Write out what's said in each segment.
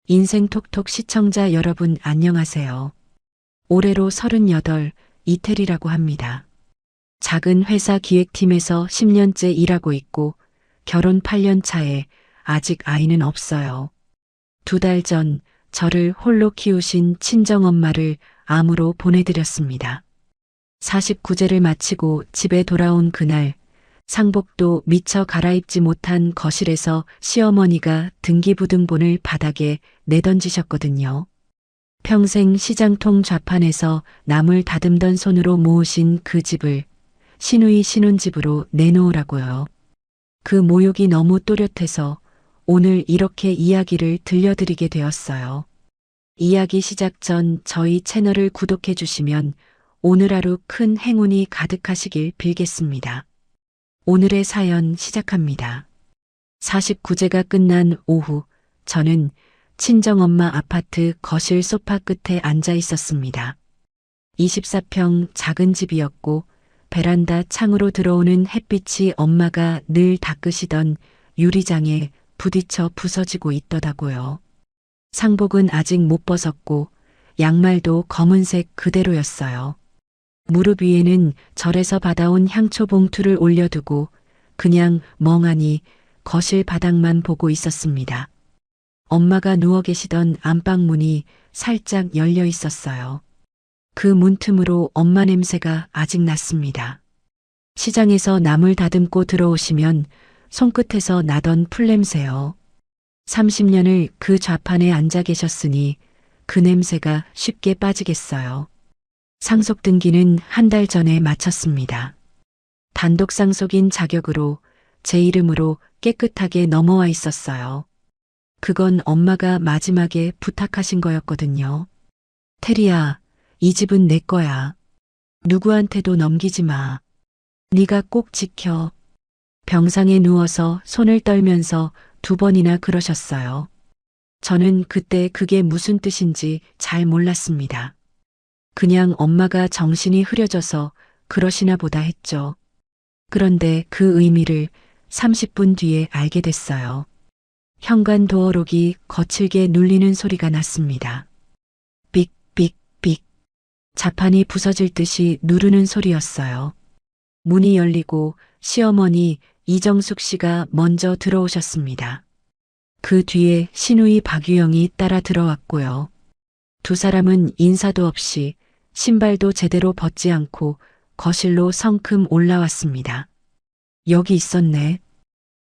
인생톡톡 시청자 여러분 안녕하세요. 올해로 38 이태리라고 합니다. 작은 회사 기획팀에서 10년째 일하고 있고 결혼 8년 차에 아직 아이는 없어요. 2달 전 저를 홀로 키우신 친정엄마를 암으로 보내드렸습니다. 49제를 마치고 집에 돌아온 그날 상복도 미처 갈아입지 못한 거실에서 시어머니가 등기부등본을 바닥에 내던지셨거든요. 평생 시장통 좌판에서 남을 다듬던 손으로 모으신 그 집을 시누이 신혼집으로 내놓으라고요. 그 모욕이 너무 또렷해서 오늘 이렇게 이야기를 들려드리게 되었어요. 이야기 시작 전 저희 채널을 구독해 주시면 오늘 하루 큰 행운이 가득하시길 빌겠습니다. 오늘의 사연 시작합니다. 49제가 끝난 오후 저는 친정엄마 아파트 거실 소파 끝에 앉아 있었습니다. 24평 작은 집이었고 베란다 창으로 들어오는 햇빛이 엄마가 늘 닦으시던 유리장에 부딪혀 부서지고 있더라고요. 상복은 아직 못 벗었고 양말도 검은색 그대로였어요. 무릎 위에는 절에서 받아온 향초 봉투를 올려두고 그냥 멍하니 거실 바닥만 보고 있었습니다. 엄마가 누워 계시던 안방문이 살짝 열려 있었어요. 그 문틈으로 엄마 냄새가 아직 났습니다. 시장에서 나물 다듬고 들어오시면 손끝에서 나던 풀냄새요. 30년을 그 좌판에 앉아 계셨으니 그 냄새가 쉽게 빠지겠어요. 상속 등기는 한 달 전에 마쳤습니다. 단독 상속인 자격으로 제 이름으로 깨끗하게 넘어와 있었어요. 그건 엄마가 마지막에 부탁하신 거였거든요. 테리야, 이 집은 내 거야. 누구한테도 넘기지 마. 네가 꼭 지켜. 병상에 누워서 손을 떨면서 2번이나 그러셨어요. 저는 그때 그게 무슨 뜻인지 잘 몰랐습니다. 그냥 엄마가 정신이 흐려져서 그러시나 보다 했죠. 그런데 그 의미를 30분 뒤에 알게 됐어요. 현관 도어록이 거칠게 눌리는 소리가 났습니다. 삑삑삑. 자판이 부서질 듯이 누르는 소리였어요. 문이 열리고 시어머니 이정숙 씨가 먼저 들어오셨습니다. 그 뒤에 시누이 박유영이 따라 들어왔고요. 2사람은 인사도 없이 신발도 제대로 벗지 않고 거실로 성큼 올라왔습니다. 여기 있었네.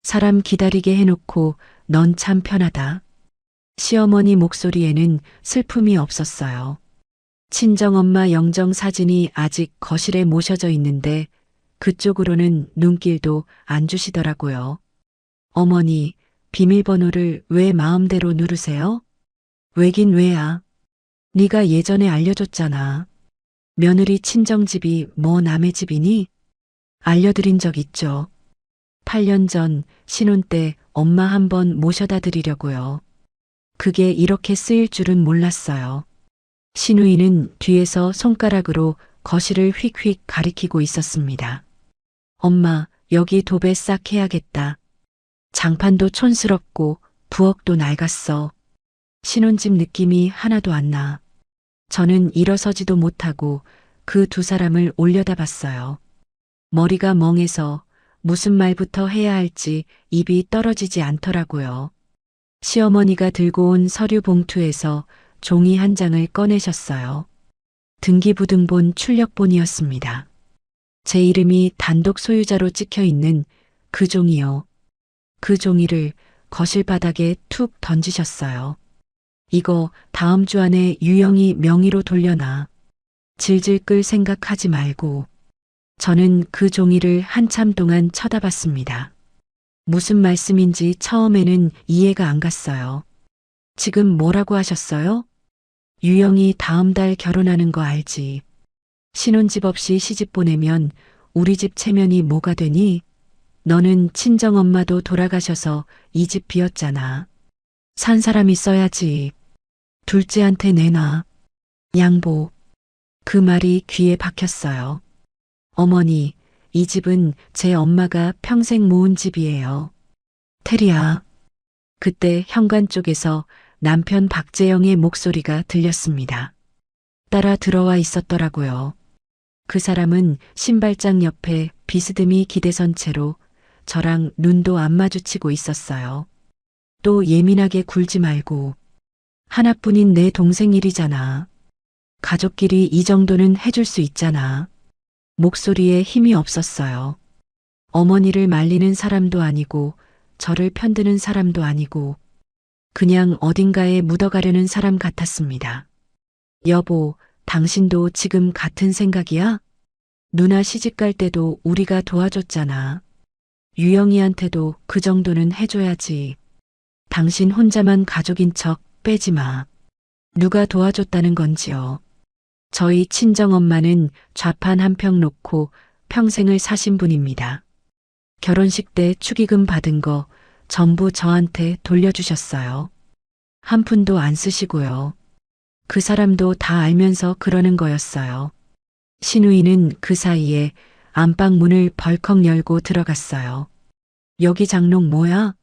사람 기다리게 해놓고 넌 참 편하다. 시어머니 목소리에는 슬픔이 없었어요. 친정엄마 영정 사진이 아직 거실에 모셔져 있는데 그쪽으로는 눈길도 안 주시더라고요. 어머니, 비밀번호를 왜 마음대로 누르세요? 왜긴 왜야? 네가 예전에 알려줬잖아. 며느리 친정집이 뭐 남의 집이니? 알려드린 적 있죠. 8년 전 신혼 때 엄마 한번 모셔다 드리려고요. 그게 이렇게 쓰일 줄은 몰랐어요. 시누이는 뒤에서 손가락으로 거실을 휙휙 가리키고 있었습니다. 엄마, 여기 도배 싹 해야겠다. 장판도 촌스럽고 부엌도 낡았어. 신혼집 느낌이 하나도 안 나. 저는 일어서지도 못하고 그 2사람을 올려다봤어요. 머리가 멍해서 무슨 말부터 해야 할지 입이 떨어지지 않더라고요. 시어머니가 들고 온 서류 봉투에서 종이 한 장을 꺼내셨어요. 등기부등본 출력본이었습니다. 제 이름이 단독 소유자로 찍혀 있는 그 종이요. 그 종이를 거실 바닥에 툭 던지셨어요. 이거 다음 주 안에 유영이 명의로 돌려놔. 질질 끌 생각하지 말고. 저는 그 종이를 한참 동안 쳐다봤습니다. 무슨 말씀인지 처음에는 이해가 안 갔어요. 지금 뭐라고 하셨어요? 유영이 다음 달 결혼하는 거 알지? 신혼집 없이 시집 보내면 우리 집 체면이 뭐가 되니? 너는 친정엄마도 돌아가셔서 이 집 비었잖아. 산 사람이 써야지. 둘째한테 내놔. 양보. 그 말이 귀에 박혔어요. 어머니, 이 집은 제 엄마가 평생 모은 집이에요. 테리야. 그때 현관 쪽에서 남편 박재영의 목소리가 들렸습니다. 따라 들어와 있었더라고요. 그 사람은 신발장 옆에 비스듬히 기대선 채로 저랑 눈도 안 마주치고 있었어요. 또 예민하게 굴지 말고. 하나뿐인 내 동생 일이잖아. 가족끼리 이 정도는 해줄 수 있잖아. 목소리에 힘이 없었어요. 어머니를 말리는 사람도 아니고 저를 편드는 사람도 아니고 그냥 어딘가에 묻어가려는 사람 같았습니다. 여보, 당신도 지금 같은 생각이야? 누나 시집갈 때도 우리가 도와줬잖아. 유영이한테도 그 정도는 해줘야지. 당신 혼자만 가족인 척 빼지 마. 누가 도와줬다는 건지요. 저희 친정엄마는 좌판 한 평 놓고 평생을 사신 분입니다. 결혼식 때 축의금 받은 거 전부 저한테 돌려주셨어요. 한 푼도 안 쓰시고요. 그 사람도 다 알면서 그러는 거였어요. 신우이는 그 사이에 안방 문을 벌컥 열고 들어갔어요. 여기 장롱 뭐야?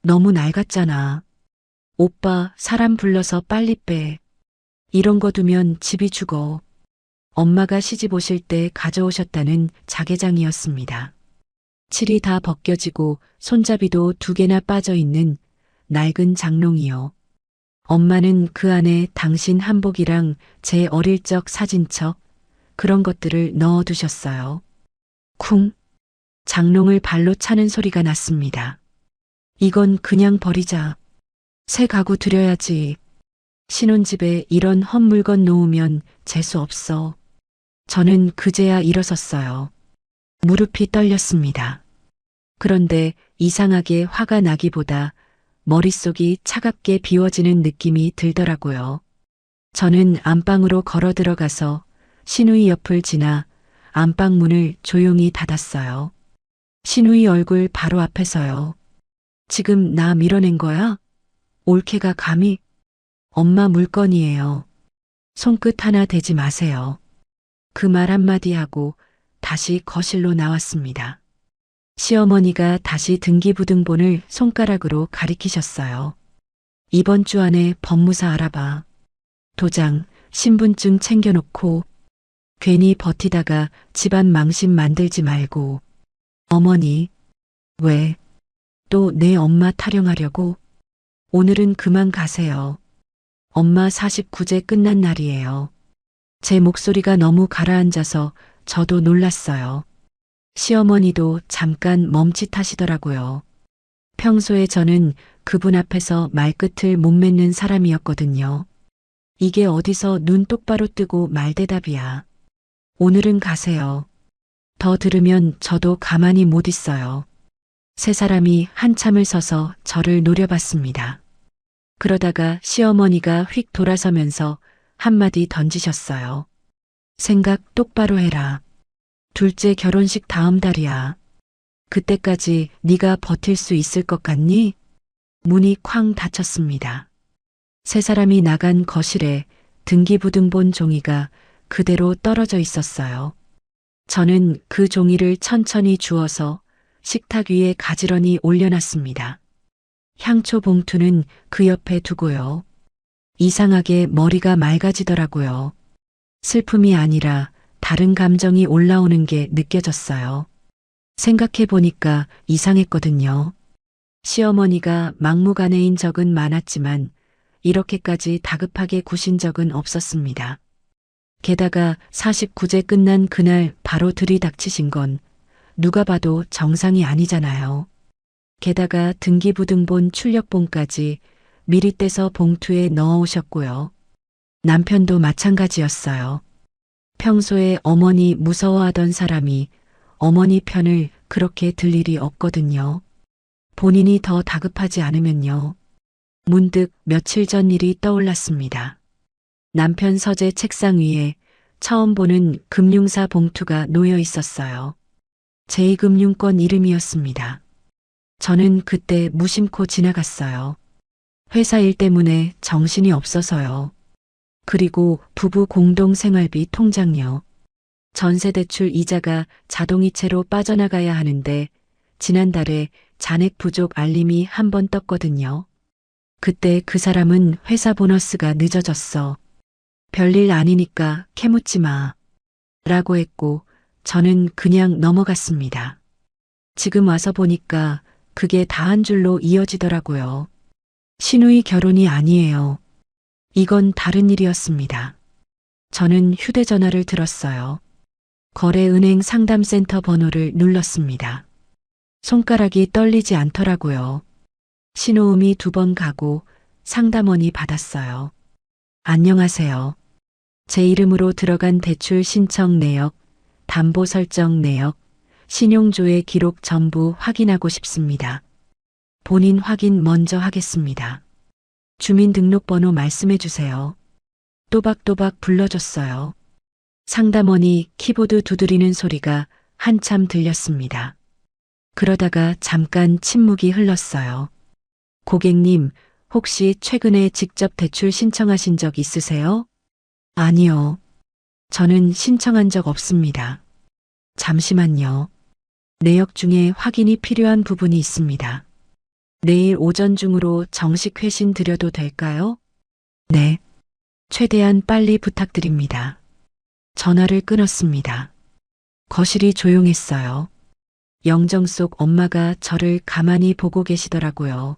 너무 낡았잖아. 오빠, 사람 불러서 빨리 빼. 이런 거 두면 집이 죽어. 엄마가 시집 오실 때 가져오셨다는 자개장이었습니다. 칠이 다 벗겨지고 손잡이도 2개나 빠져 있는 낡은 장롱이요. 엄마는 그 안에 당신 한복이랑 제 어릴 적 사진첩, 그런 것들을 넣어두셨어요. 쿵! 장롱을 발로 차는 소리가 났습니다. 이건 그냥 버리자. 새 가구 드려야지. 신혼집에 이런 헛물건 놓으면 재수 없어. 저는 그제야 일어섰어요. 무릎이 떨렸습니다. 그런데 이상하게 화가 나기보다 머릿속이 차갑게 비워지는 느낌이 들더라고요. 저는 안방으로 걸어 들어가서 신우이 옆을 지나 안방 문을 조용히 닫았어요. 신우이 얼굴 바로 앞에서요. 지금 나 밀어낸 거야? 올케가 감히? 엄마 물건이에요. 손끝 하나 대지 마세요. 그 말 한마디 하고 다시 거실로 나왔습니다. 시어머니가 다시 등기부등본을 손가락으로 가리키셨어요. 이번 주 안에 법무사 알아봐. 도장, 신분증 챙겨놓고 괜히 버티다가 집안 망신 만들지 말고. 어머니, 왜? 또 내 엄마 타령하려고? 오늘은 그만 가세요. 엄마 49제 끝난 날이에요. 제 목소리가 너무 가라앉아서 저도 놀랐어요. 시어머니도 잠깐 멈칫하시더라고요. 평소에 저는 그분 앞에서 말끝을 못 맺는 사람이었거든요. 이게 어디서 눈 똑바로 뜨고 말대답이야. 오늘은 가세요. 더 들으면 저도 가만히 못 있어요. 세 사람이 한참을 서서 저를 노려봤습니다. 그러다가 시어머니가 휙 돌아서면서 한마디 던지셨어요. 생각 똑바로 해라. 둘째 결혼식 다음 달이야. 그때까지 네가 버틸 수 있을 것 같니? 문이 쾅 닫혔습니다. 세 사람이 나간 거실에 등기부등본 종이가 그대로 떨어져 있었어요. 저는 그 종이를 천천히 주워서 식탁 위에 가지런히 올려놨습니다. 향초 봉투는 그 옆에 두고요. 이상하게 머리가 맑아지더라고요. 슬픔이 아니라 다른 감정이 올라오는 게 느껴졌어요. 생각해 보니까 이상했거든요. 시어머니가 막무가내인 적은 많았지만 이렇게까지 다급하게 구신 적은 없었습니다. 게다가 49제 끝난 그날 바로 들이닥치신 건 누가 봐도 정상이 아니잖아요. 게다가 등기부등본 출력본까지 미리 떼서 봉투에 넣어오셨고요. 남편도 마찬가지였어요. 평소에 어머니 무서워하던 사람이 어머니 편을 그렇게 들 일이 없거든요. 본인이 더 다급하지 않으면요. 문득 며칠 전 일이 떠올랐습니다. 남편 서재 책상 위에 처음 보는 금융사 봉투가 놓여 있었어요. 제2금융권 이름이었습니다. 저는 그때 무심코 지나갔어요. 회사 일 때문에 정신이 없어서요. 그리고 부부 공동생활비 통장요. 전세대출 이자가 자동이체로 빠져나가야 하는데 지난달에 잔액 부족 알림이 한 번 떴거든요. 그때 그 사람은 회사 보너스가 늦어졌어. 별일 아니니까 캐묻지 마. 라고 했고 저는 그냥 넘어갔습니다. 지금 와서 보니까 그게 다 한 줄로 이어지더라고요. 신우이 결혼이 아니에요. 이건 다른 일이었습니다. 저는 휴대전화를 들었어요. 거래은행 상담센터 번호를 눌렀습니다. 손가락이 떨리지 않더라고요. 신호음이 2번 가고 상담원이 받았어요. 안녕하세요. 제 이름으로 들어간 대출 신청 내역, 담보 설정 내역, 신용조회 기록 전부 확인하고 싶습니다. 본인 확인 먼저 하겠습니다. 주민등록번호 말씀해 주세요. 또박또박 불러줬어요. 상담원이 키보드 두드리는 소리가 한참 들렸습니다. 그러다가 잠깐 침묵이 흘렀어요. 고객님, 혹시 최근에 직접 대출 신청하신 적 있으세요? 아니요. 저는 신청한 적 없습니다. 잠시만요. 내역 중에 확인이 필요한 부분이 있습니다. 내일 오전 중으로 정식 회신 드려도 될까요? 네. 최대한 빨리 부탁드립니다. 전화를 끊었습니다. 거실이 조용했어요. 영정 속 엄마가 저를 가만히 보고 계시더라고요.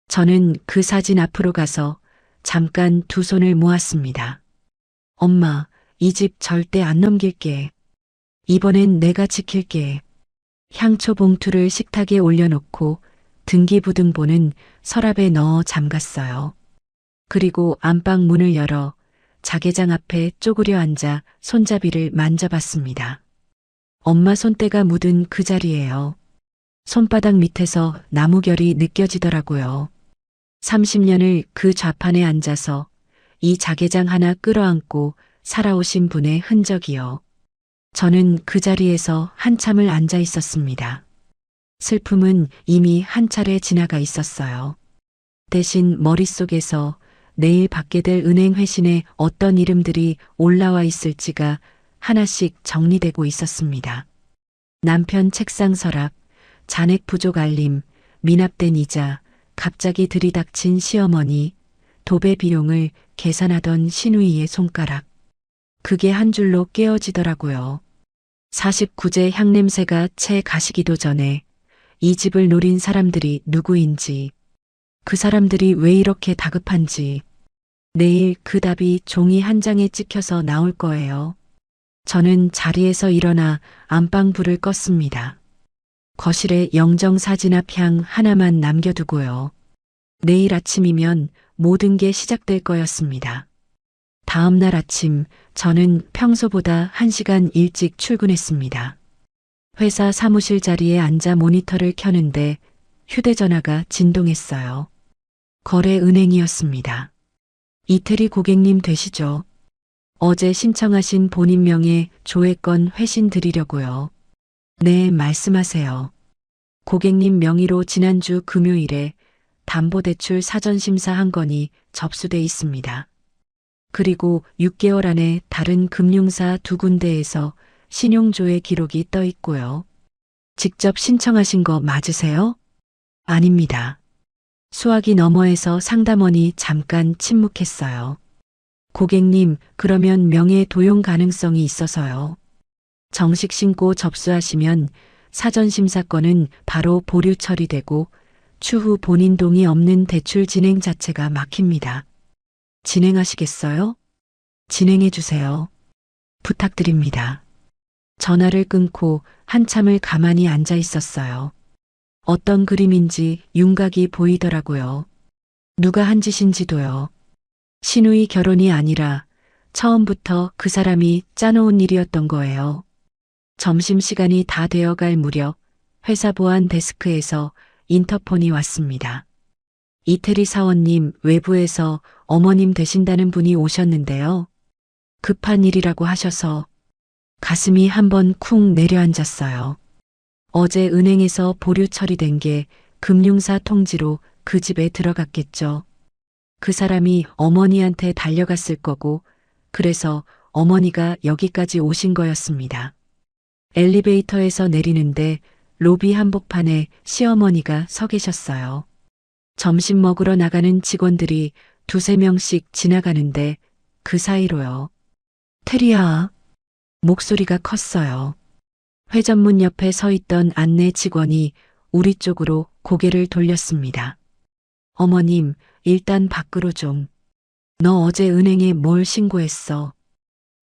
저는 그 사진 앞으로 가서 잠깐 2 손을 모았습니다. 엄마, 이 집 절대 안 넘길게. 이번엔 내가 지킬게. 향초 봉투를 식탁에 올려놓고 등기부등본은 서랍에 넣어 잠갔어요. 그리고 안방 문을 열어 자개장 앞에 쪼그려 앉아 손잡이를 만져봤습니다. 엄마 손때가 묻은 그 자리예요. 손바닥 밑에서 나무결이 느껴지더라고요. 30년을 그 좌판에 앉아서 이 자개장 하나 끌어안고 살아오신 분의 흔적이요. 저는 그 자리에서 한참을 앉아 있었습니다. 슬픔은 이미 한 차례 지나가 있었어요. 대신 머릿속에서 내일 받게 될 은행 회신에 어떤 이름들이 올라와 있을지가 하나씩 정리되고 있었습니다. 남편 책상 서랍, 잔액 부족 알림, 미납된 이자, 갑자기 들이닥친 시어머니, 도배 비용을 계산하던 신우이의 손가락. 그게 한 줄로 깨어지더라고요. 49제 향냄새가 채 가시기도 전에 이 집을 노린 사람들이 누구인지, 그 사람들이 왜 이렇게 다급한지, 내일 그 답이 종이 한 장에 찍혀서 나올 거예요. 저는 자리에서 일어나 안방 불을 껐습니다. 거실에 영정 사진 앞 향 하나만 남겨두고요. 내일 아침이면 모든 게 시작될 거였습니다. 다음 날 아침 저는 평소보다 1시간 일찍 출근했습니다. 회사 사무실 자리에 앉아 모니터를 켜는데 휴대전화가 진동했어요. 거래은행이었습니다. 이태리 고객님 되시죠? 어제 신청하신 본인 명의 조회권 회신 드리려고요. 네, 말씀하세요. 고객님 명의로 지난주 금요일에 담보대출 사전심사 한 건이 접수돼 있습니다. 그리고 6개월 안에 다른 금융사 2군데에서 신용조회 기록이 떠 있고요. 직접 신청하신 거 맞으세요? 아닙니다. 수화기 너머에서 상담원이 잠깐 침묵했어요. 고객님, 그러면 명예 도용 가능성이 있어서요. 정식 신고 접수하시면 사전심사건은 바로 보류 처리되고 추후 본인 동의 없는 대출 진행 자체가 막힙니다. 진행하시겠어요? 진행해 주세요. 부탁드립니다. 전화를 끊고 한참을 가만히 앉아 있었어요. 어떤 그림인지 윤곽이 보이더라고요. 누가 한 짓인지도요. 신우이 결혼이 아니라 처음부터 그 사람이 짜놓은 일이었던 거예요. 점심시간이 다 되어갈 무렵 회사 보안 데스크에서 인터폰이 왔습니다. 이태리 사원님, 외부에서 어머님 되신다는 분이 오셨는데요. 급한 일이라고 하셔서 가슴이 한번 쿵 내려앉았어요. 어제 은행에서 보류 처리된 게 금융사 통지로 그 집에 들어갔겠죠. 그 사람이 어머니한테 달려갔을 거고 그래서 어머니가 여기까지 오신 거였습니다. 엘리베이터에서 내리는데 로비 한복판에 시어머니가 서 계셨어요. 점심 먹으러 나가는 직원들이 두세 명씩 지나가는데 그 사이로요. 테리야. 목소리가 컸어요. 회전문 옆에 서 있던 안내 직원이 우리 쪽으로 고개를 돌렸습니다. 어머님, 일단 밖으로 좀. 너 어제 은행에 뭘 신고했어?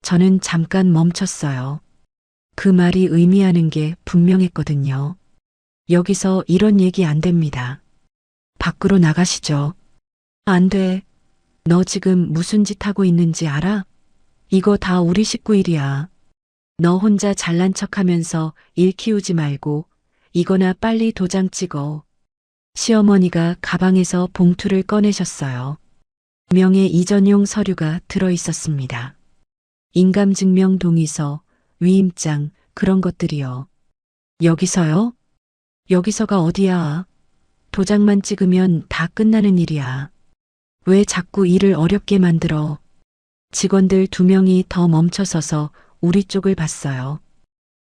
저는 잠깐 멈췄어요. 그 말이 의미하는 게 분명했거든요. 여기서 이런 얘기 안 됩니다. 밖으로 나가시죠. 안 돼. 너 지금 무슨 짓 하고 있는지 알아? 이거 다 우리 식구 일이야. 너 혼자 잘난 척 하면서 일 키우지 말고 이거나 빨리 도장 찍어. 시어머니가 가방에서 봉투를 꺼내셨어요. 명예 이전용 서류가 들어 있었습니다. 인감증명 동의서, 위임장, 그런 것들이요. 여기서요? 여기서가 어디야? 도장만 찍으면 다 끝나는 일이야. 왜 자꾸 일을 어렵게 만들어? 직원들 2명이 더 멈춰서서 우리 쪽을 봤어요.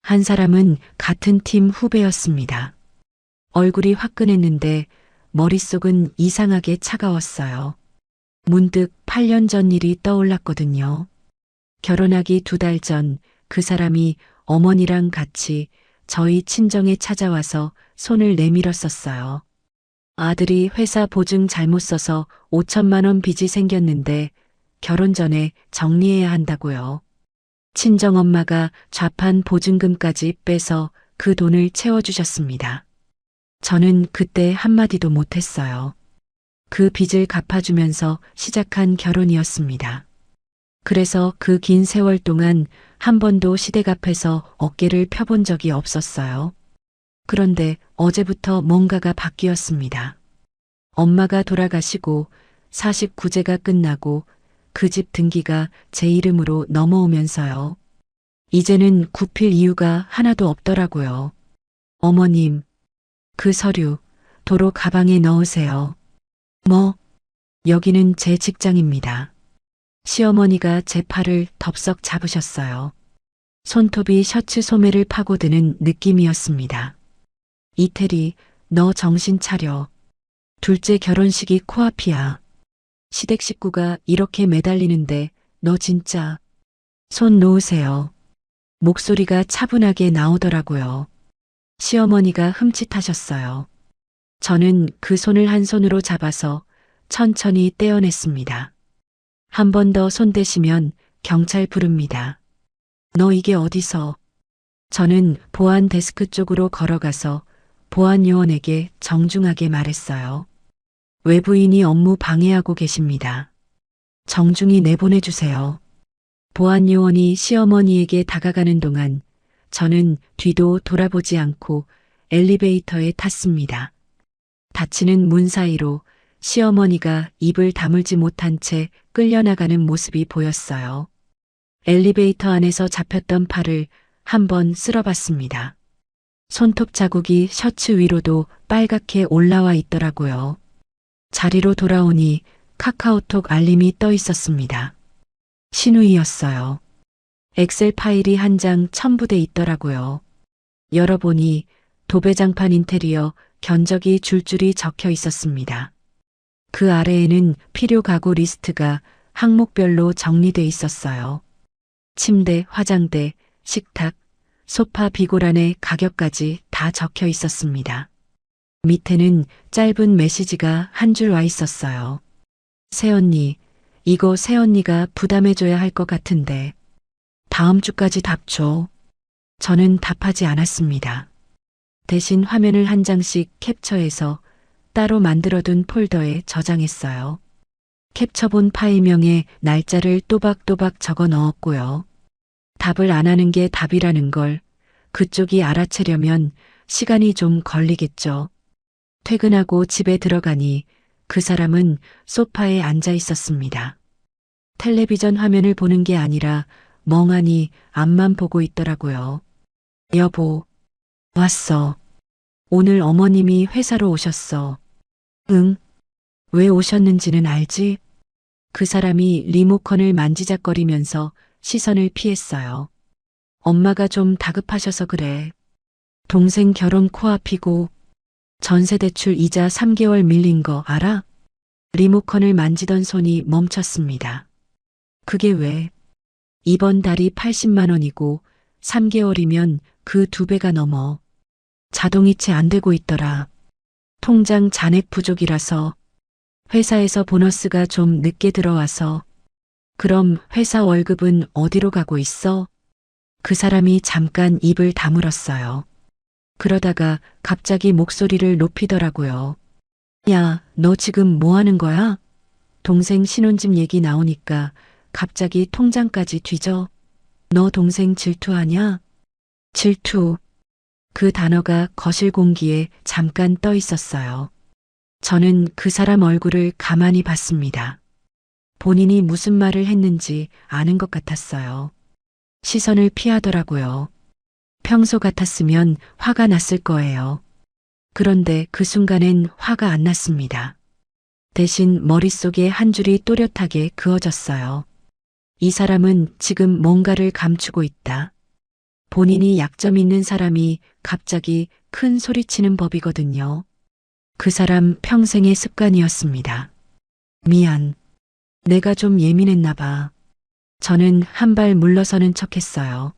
한 사람은 같은 팀 후배였습니다. 얼굴이 화끈했는데 머릿속은 이상하게 차가웠어요. 문득 8년 전 일이 떠올랐거든요. 결혼하기 2달 전 그 사람이 어머니랑 같이 저희 친정에 찾아와서 손을 내밀었었어요. 아들이 회사 보증 잘못 써서 5천만 원 빚이 생겼는데 결혼 전에 정리해야 한다고요. 친정엄마가 좌판 보증금까지 빼서 그 돈을 채워주셨습니다. 저는 그때 한마디도 못했어요. 그 빚을 갚아주면서 시작한 결혼이었습니다. 그래서 그 긴 세월 동안 한 번도 시댁 앞에서 어깨를 펴본 적이 없었어요. 그런데 어제부터 뭔가가 바뀌었습니다. 엄마가 돌아가시고 49제가 끝나고 그 집 등기가 제 이름으로 넘어오면서요. 이제는 굽힐 이유가 하나도 없더라고요. 어머님, 그 서류 도로 가방에 넣으세요. 뭐? 여기는 제 직장입니다. 시어머니가 제 팔을 덥석 잡으셨어요. 손톱이 셔츠 소매를 파고드는 느낌이었습니다. 이태리, 너 정신 차려. 둘째 결혼식이 코앞이야. 시댁 식구가 이렇게 매달리는데 너 진짜 손 놓으세요. 목소리가 차분하게 나오더라고요. 시어머니가 흠칫하셨어요. 저는 그 손을 한 손으로 잡아서 천천히 떼어냈습니다. 한 번 더 손대시면 경찰 부릅니다. 너 이게 어디서? 저는 보안 데스크 쪽으로 걸어가서 보안 요원에게 정중하게 말했어요. 외부인이 업무 방해하고 계십니다. 정중히 내보내주세요. 보안 요원이 시어머니에게 다가가는 동안 저는 뒤도 돌아보지 않고 엘리베이터에 탔습니다. 닫히는 문 사이로 시어머니가 입을 다물지 못한 채 끌려나가는 모습이 보였어요. 엘리베이터 안에서 잡혔던 팔을 한번 쓸어봤습니다. 손톱 자국이 셔츠 위로도 빨갛게 올라와 있더라고요. 자리로 돌아오니 카카오톡 알림이 떠 있었습니다. 신우이였어요. 엑셀 파일이 한 장 첨부돼 있더라고요. 열어보니 도배장판 인테리어 견적이 줄줄이 적혀 있었습니다. 그 아래에는 필요 가구 리스트가 항목별로 정리돼 있었어요. 침대, 화장대, 식탁, 소파 비고란의 가격까지 다 적혀 있었습니다. 밑에는 짧은 메시지가 한 줄 와 있었어요. 새언니, 이거 새언니가 부담해줘야 할 것 같은데 다음 주까지 답 줘. 저는 답하지 않았습니다. 대신 화면을 한 장씩 캡처해서 따로 만들어둔 폴더에 저장했어요. 캡처본 파일명에 날짜를 또박또박 적어 넣었고요. 답을 안 하는 게 답이라는 걸 그쪽이 알아채려면 시간이 좀 걸리겠죠. 퇴근하고 집에 들어가니 그 사람은 소파에 앉아 있었습니다. 텔레비전 화면을 보는 게 아니라 멍하니 앞만 보고 있더라고요. 여보, 왔어. 오늘 어머님이 회사로 오셨어. 응? 왜 오셨는지는 알지? 그 사람이 리모컨을 만지작거리면서 시선을 피했어요. 엄마가 좀 다급하셔서 그래. 동생 결혼 코앞이고 전세대출 이자 3개월 밀린 거 알아? 리모컨을 만지던 손이 멈췄습니다. 그게 왜? 이번 달이 80만 원이고 3개월이면 그 2배가 넘어. 자동이체 안 되고 있더라. 통장 잔액 부족이라서. 회사에서 보너스가 좀 늦게 들어와서. 그럼 회사 월급은 어디로 가고 있어? 그 사람이 잠깐 입을 다물었어요. 그러다가 갑자기 목소리를 높이더라고요. 야, 너 지금 뭐 하는 거야? 동생 신혼집 얘기 나오니까 갑자기 통장까지 뒤져. 너 동생 질투하냐? 질투. 그 단어가 거실 공기에 잠깐 떠 있었어요. 저는 그 사람 얼굴을 가만히 봤습니다. 본인이 무슨 말을 했는지 아는 것 같았어요. 시선을 피하더라고요. 평소 같았으면 화가 났을 거예요. 그런데 그 순간엔 화가 안 났습니다. 대신 머릿속에 한 줄이 또렷하게 그어졌어요. 이 사람은 지금 뭔가를 감추고 있다. 본인이 약점 있는 사람이 갑자기 큰 소리치는 법이거든요. 그 사람 평생의 습관이었습니다. 미안. 내가 좀 예민했나 봐. 저는 한 발 물러서는 척했어요.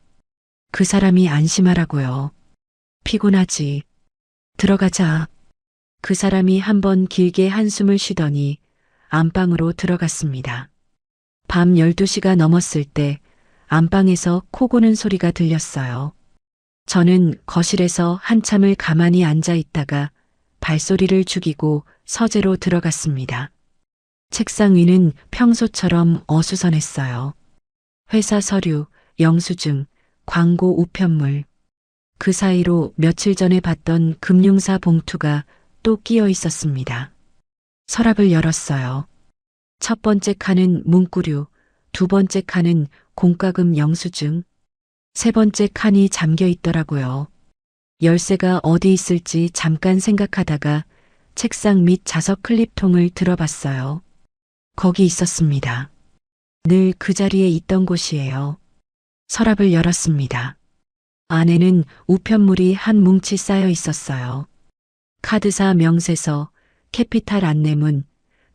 그 사람이 안심하라고요. 피곤하지. 들어가자. 그 사람이 한번 길게 한숨을 쉬더니 안방으로 들어갔습니다. 밤 12시가 넘었을 때 안방에서 코 고는 소리가 들렸어요. 저는 거실에서 한참을 가만히 앉아 있다가 발소리를 죽이고 서재로 들어갔습니다. 책상 위는 평소처럼 어수선했어요. 회사 서류, 영수증, 광고 우편물. 그 사이로 며칠 전에 봤던 금융사 봉투가 또 끼어 있었습니다. 서랍을 열었어요. 첫 번째 칸은 문구류, 두 번째 칸은 공과금 영수증, 세 번째 칸이 잠겨 있더라고요. 열쇠가 어디 있을지 잠깐 생각하다가 책상 밑 자석 클립통을 들어봤어요. 거기 있었습니다. 늘 그 자리에 있던 곳이에요. 서랍을 열었습니다. 안에는 우편물이 한 뭉치 쌓여 있었어요. 카드사 명세서, 캐피탈 안내문,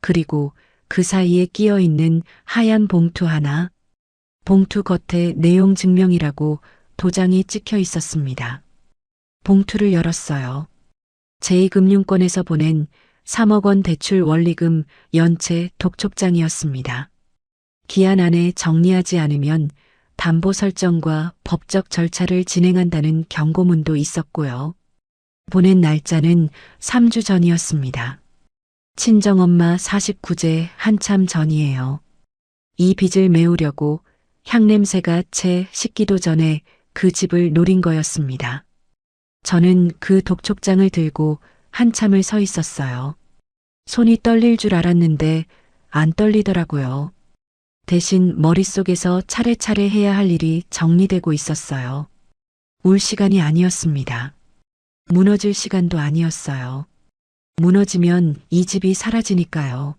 그리고 그 사이에 끼어 있는 하얀 봉투 하나. 봉투 겉에 내용 증명이라고 도장이 찍혀 있었습니다. 봉투를 열었어요. 제2금융권에서 보낸 3억 원 대출 원리금 연체 독촉장이었습니다. 기한 안에 정리하지 않으면 담보 설정과 법적 절차를 진행한다는 경고문도 있었고요. 보낸 날짜는 3주 전이었습니다. 친정엄마 49제 한참 전이에요. 이 빚을 메우려고 향냄새가 채 식기도 전에 그 집을 노린 거였습니다. 저는 그 독촉장을 들고 한참을 서 있었어요. 손이 떨릴 줄 알았는데 안 떨리더라고요. 대신 머릿속에서 차례차례 해야 할 일이 정리되고 있었어요. 울 시간이 아니었습니다. 무너질 시간도 아니었어요. 무너지면 이 집이 사라지니까요.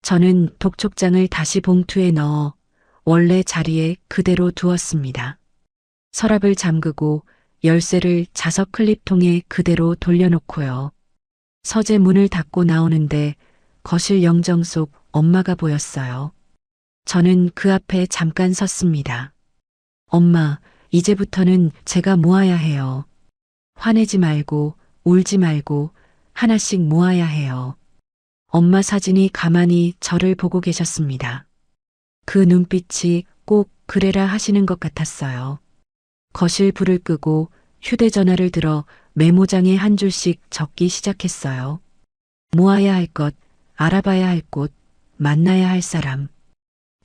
저는 독촉장을 다시 봉투에 넣어 원래 자리에 그대로 두었습니다. 서랍을 잠그고 열쇠를 자석 클립통에 그대로 돌려놓고요. 서재 문을 닫고 나오는데 거실 영정 속 엄마가 보였어요. 저는 그 앞에 잠깐 섰습니다. 엄마, 이제부터는 제가 모아야 해요. 화내지 말고 울지 말고 하나씩 모아야 해요. 엄마 사진이 가만히 저를 보고 계셨습니다. 그 눈빛이 꼭 그래라 하시는 것 같았어요. 거실 불을 끄고 휴대전화를 들어 메모장에 한 줄씩 적기 시작했어요. 모아야 할 것, 알아봐야 할 곳, 만나야 할 사람.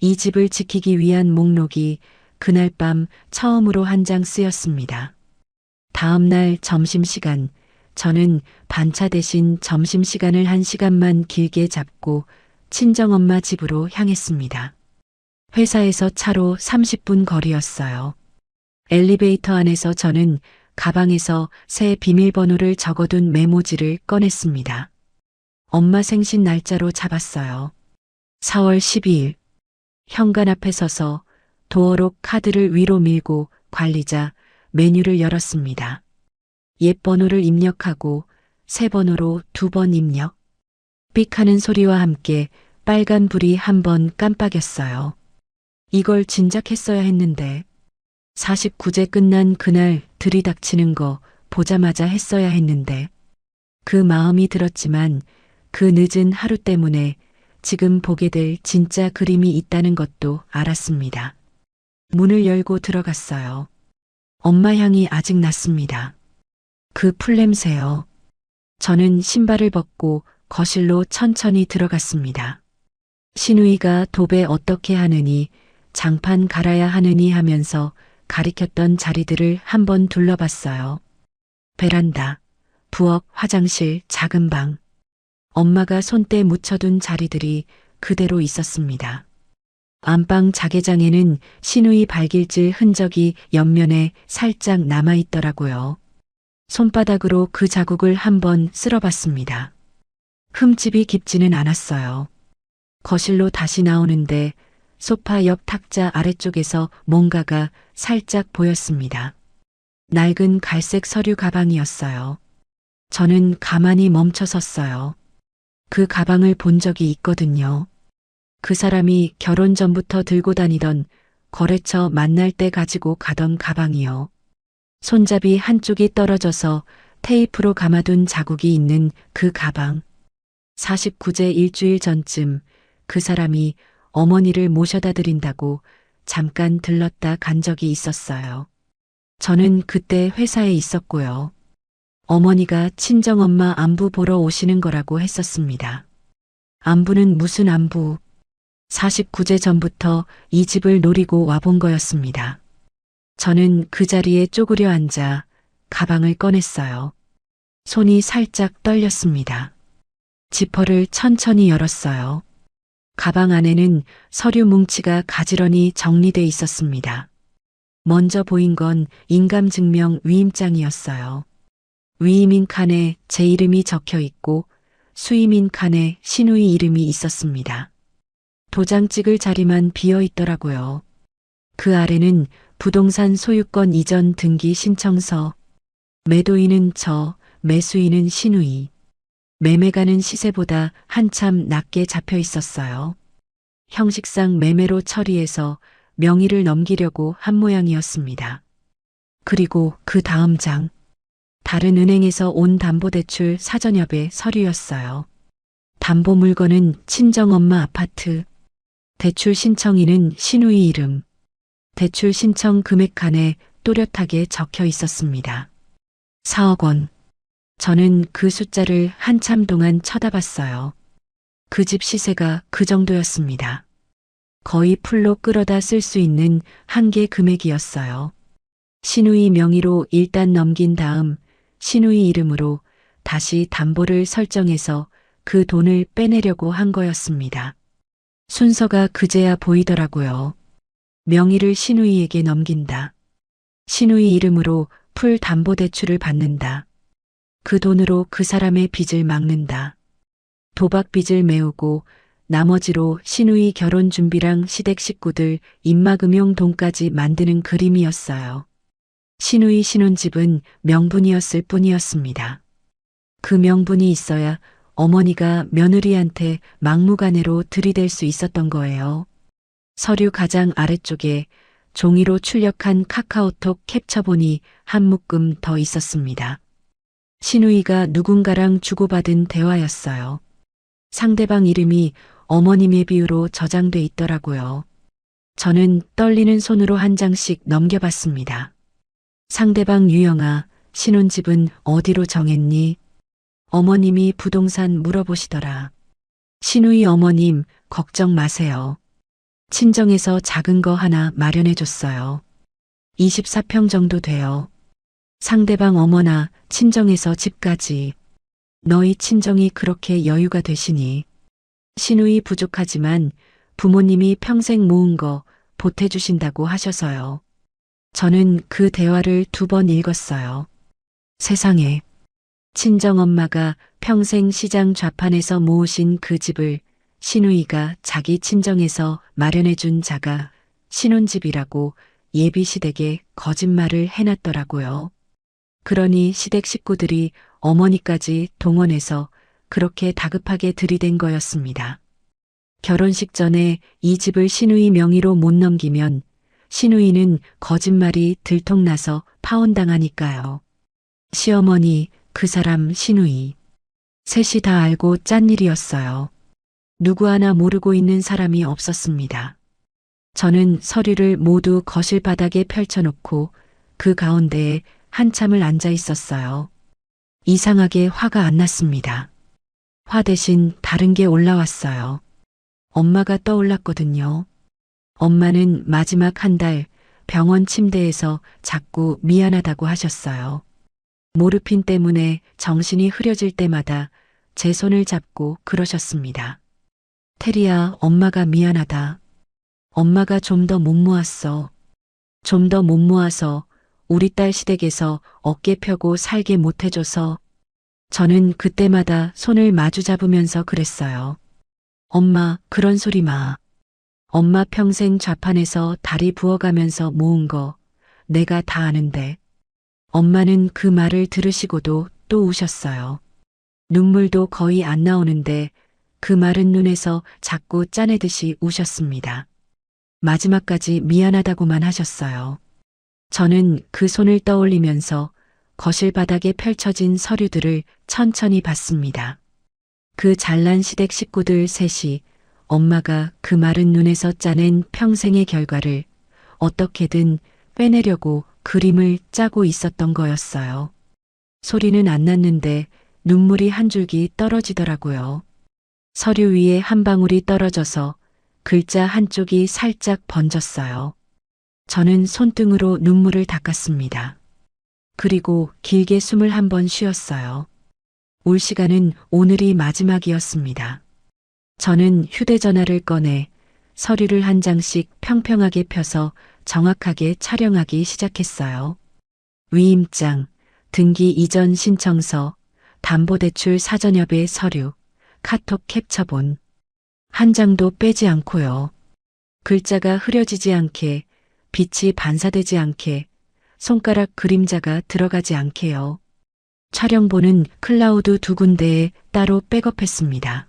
이 집을 지키기 위한 목록이 그날 밤 처음으로 한 장 쓰였습니다. 다음 날 점심시간, 저는 반차 대신 점심시간을 1시간만 길게 잡고 친정엄마 집으로 향했습니다. 회사에서 차로 30분 거리였어요. 엘리베이터 안에서 저는 가방에서 새 비밀번호를 적어둔 메모지를 꺼냈습니다. 엄마 생신 날짜로 잡았어요. 4월 12일. 현관 앞에 서서 도어록 카드를 위로 밀고 관리자 메뉴를 열었습니다. 옛 번호를 입력하고 새 번호로 2번 입력. 삑 하는 소리와 함께 빨간 불이 한 번 깜빡였어요. 이걸 진작했어야 했는데 49제 끝난 그날 들이닥치는 거 보자마자 했어야 했는데 그 마음이 들었지만 그 늦은 하루 때문에 지금 보게 될 진짜 그림이 있다는 것도 알았습니다. 문을 열고 들어갔어요. 엄마 향이 아직 났습니다. 그 풀냄새요. 저는 신발을 벗고 거실로 천천히 들어갔습니다. 신우이가 도배 어떻게 하느니 장판 갈아야 하느니 하면서 가리켰던 자리들을 한번 둘러봤어요. 베란다, 부엌, 화장실, 작은 방. 엄마가 손때 묻혀둔 자리들이 그대로 있었습니다. 안방 자개장에는 신우이 발길질 흔적이 옆면에 살짝 남아있더라고요. 손바닥으로 그 자국을 한번 쓸어봤습니다. 흠집이 깊지는 않았어요. 거실로 다시 나오는데 소파 옆 탁자 아래쪽에서 뭔가가 살짝 보였습니다. 낡은 갈색 서류 가방이었어요. 저는 가만히 멈춰 섰어요. 그 가방을 본 적이 있거든요. 그 사람이 결혼 전부터 들고 다니던 거래처 만날 때 가지고 가던 가방이요. 손잡이 한쪽이 떨어져서 테이프로 감아둔 자국이 있는 그 가방. 49제 일주일 전쯤 그 사람이 어머니를 모셔다 드린다고 잠깐 들렀다 간 적이 있었어요. 저는 그때 회사에 있었고요. 어머니가 친정엄마 안부 보러 오시는 거라고 했었습니다. 안부는 무슨 안부? 49제 전부터 이 집을 노리고 와본 거였습니다. 저는 그 자리에 쪼그려 앉아 가방을 꺼냈어요. 손이 살짝 떨렸습니다. 지퍼를 천천히 열었어요. 가방 안에는 서류 뭉치가 가지런히 정리돼 있었습니다. 먼저 보인 건 인감증명 위임장이었어요. 위임인 칸에 제 이름이 적혀 있고 수임인 칸에 신우이 이름이 있었습니다. 도장 찍을 자리만 비어 있더라고요. 그 아래는 부동산 소유권 이전 등기 신청서, 매도인은 저, 매수인은 신우이. 매매가는 시세보다 한참 낮게 잡혀 있었어요. 형식상 매매로 처리해서 명의를 넘기려고 한 모양이었습니다. 그리고 그 다음 장. 다른 은행에서 온 담보대출 사전협의 서류였어요. 담보 물건은 친정엄마 아파트. 대출 신청인은 신우이 이름. 대출 신청 금액 칸에 또렷하게 적혀 있었습니다. 4억 원. 저는 그 숫자를 한참 동안 쳐다봤어요. 그 집 시세가 그 정도였습니다. 거의 풀로 끌어다 쓸 수 있는 한계 금액이었어요. 신우이 명의로 일단 넘긴 다음 신우이 이름으로 다시 담보를 설정해서 그 돈을 빼내려고 한 거였습니다. 순서가 그제야 보이더라고요. 명의를 신우이에게 넘긴다. 신우이 이름으로 풀 담보대출을 받는다. 그 돈으로 그 사람의 빚을 막는다. 도박 빚을 메우고 나머지로 신우이 결혼 준비랑 시댁 식구들 입막음용 돈까지 만드는 그림이었어요. 신우이 신혼집은 명분이었을 뿐이었습니다. 그 명분이 있어야 어머니가 며느리한테 막무가내로 들이댈 수 있었던 거예요. 서류 가장 아래쪽에 종이로 출력한 카카오톡 캡처본이 한 묶음 더 있었습니다. 신우이가 누군가랑 주고받은 대화였어요. 상대방 이름이 어머님의 비유로 저장돼 있더라고요. 저는 떨리는 손으로 한 장씩 넘겨봤습니다. 상대방 유영아, 신혼집은 어디로 정했니? 어머님이 부동산 물어보시더라. 신우이 어머님, 걱정 마세요. 친정에서 작은 거 하나 마련해줬어요. 24평 정도 돼요. 상대방 어머나 친정에서 집까지. 너희 친정이 그렇게 여유가 되시니. 신우이 부족하지만 부모님이 평생 모은 거 보태주신다고 하셔서요. 저는 그 대화를 2번 읽었어요. 세상에. 친정엄마가 평생 시장 좌판에서 모으신 그 집을 신우이가 자기 친정에서 마련해준 자가 신혼집이라고 예비시댁에 거짓말을 해놨더라고요. 그러니 시댁 식구들이 어머니까지 동원해서 그렇게 다급하게 들이댄 거였습니다. 결혼식 전에 이 집을 시누이 명의로 못 넘기면 시누이는 거짓말이 들통나서 파혼당하니까요. 시어머니, 그 사람 시누이. 셋이 다 알고 짠 일이었어요. 누구 하나 모르고 있는 사람이 없었습니다. 저는 서류를 모두 거실 바닥에 펼쳐놓고 그 가운데에 한참을 앉아 있었어요. 이상하게 화가 안 났습니다. 화 대신 다른 게 올라왔어요. 엄마가 떠올랐거든요. 엄마는 마지막 한 달 병원 침대에서 자꾸 미안하다고 하셨어요. 모르핀 때문에 정신이 흐려질 때마다 제 손을 잡고 그러셨습니다. 테리야, 엄마가 미안하다. 엄마가 좀 더 못 모았어. 좀 더 못 모아서 우리 딸 시댁에서 어깨 펴고 살게 못 해줘서. 저는 그때마다 손을 마주 잡으면서 그랬어요. 엄마, 그런 소리 마. 엄마 평생 좌판에서 다리 부어가면서 모은 거 내가 다 아는데. 엄마는 그 말을 들으시고도 또 우셨어요. 눈물도 거의 안 나오는데 그 마른 눈에서 자꾸 짜내듯이 우셨습니다. 마지막까지 미안하다고만 하셨어요. 저는 그 손을 떠올리면서 거실 바닥에 펼쳐진 서류들을 천천히 봤습니다. 그 잘난 시댁 식구들 셋이 엄마가 그 마른 눈에서 짜낸 평생의 결과를 어떻게든 빼내려고 그림을 짜고 있었던 거였어요. 소리는 안 났는데 눈물이 한 줄기 떨어지더라고요. 서류 위에 한 방울이 떨어져서 글자 한쪽이 살짝 번졌어요. 저는 손등으로 눈물을 닦았습니다. 그리고 길게 숨을 한 번 쉬었어요. 올 시간은 오늘이 마지막이었습니다. 저는 휴대전화를 꺼내 서류를 한 장씩 평평하게 펴서 정확하게 촬영하기 시작했어요. 위임장, 등기 이전 신청서, 담보대출 사전협의 서류, 카톡 캡처본. 한 장도 빼지 않고요. 글자가 흐려지지 않게, 빛이 반사되지 않게, 손가락 그림자가 들어가지 않게요. 촬영본은 클라우드 2군데에 따로 백업했습니다.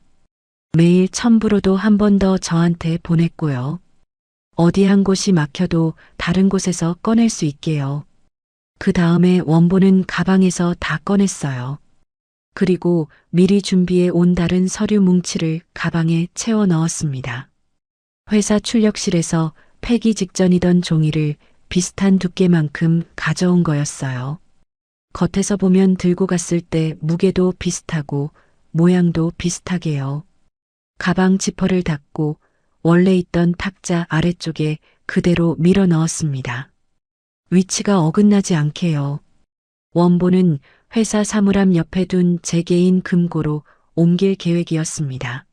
매일 첨부로도 한 번 더 저한테 보냈고요. 어디 한 곳이 막혀도 다른 곳에서 꺼낼 수 있게요. 그 다음에 원본은 가방에서 다 꺼냈어요. 그리고 미리 준비해 온 다른 서류 뭉치를 가방에 채워 넣었습니다. 회사 출력실에서 폐기 직전이던 종이를 비슷한 두께만큼 가져온 거였어요. 겉에서 보면 들고 갔을 때 무게도 비슷하고 모양도 비슷하게요. 가방 지퍼를 닫고 원래 있던 탁자 아래쪽에 그대로 밀어 넣었습니다. 위치가 어긋나지 않게요. 원본은 회사 사물함 옆에 둔 제 개인 금고로 옮길 계획이었습니다.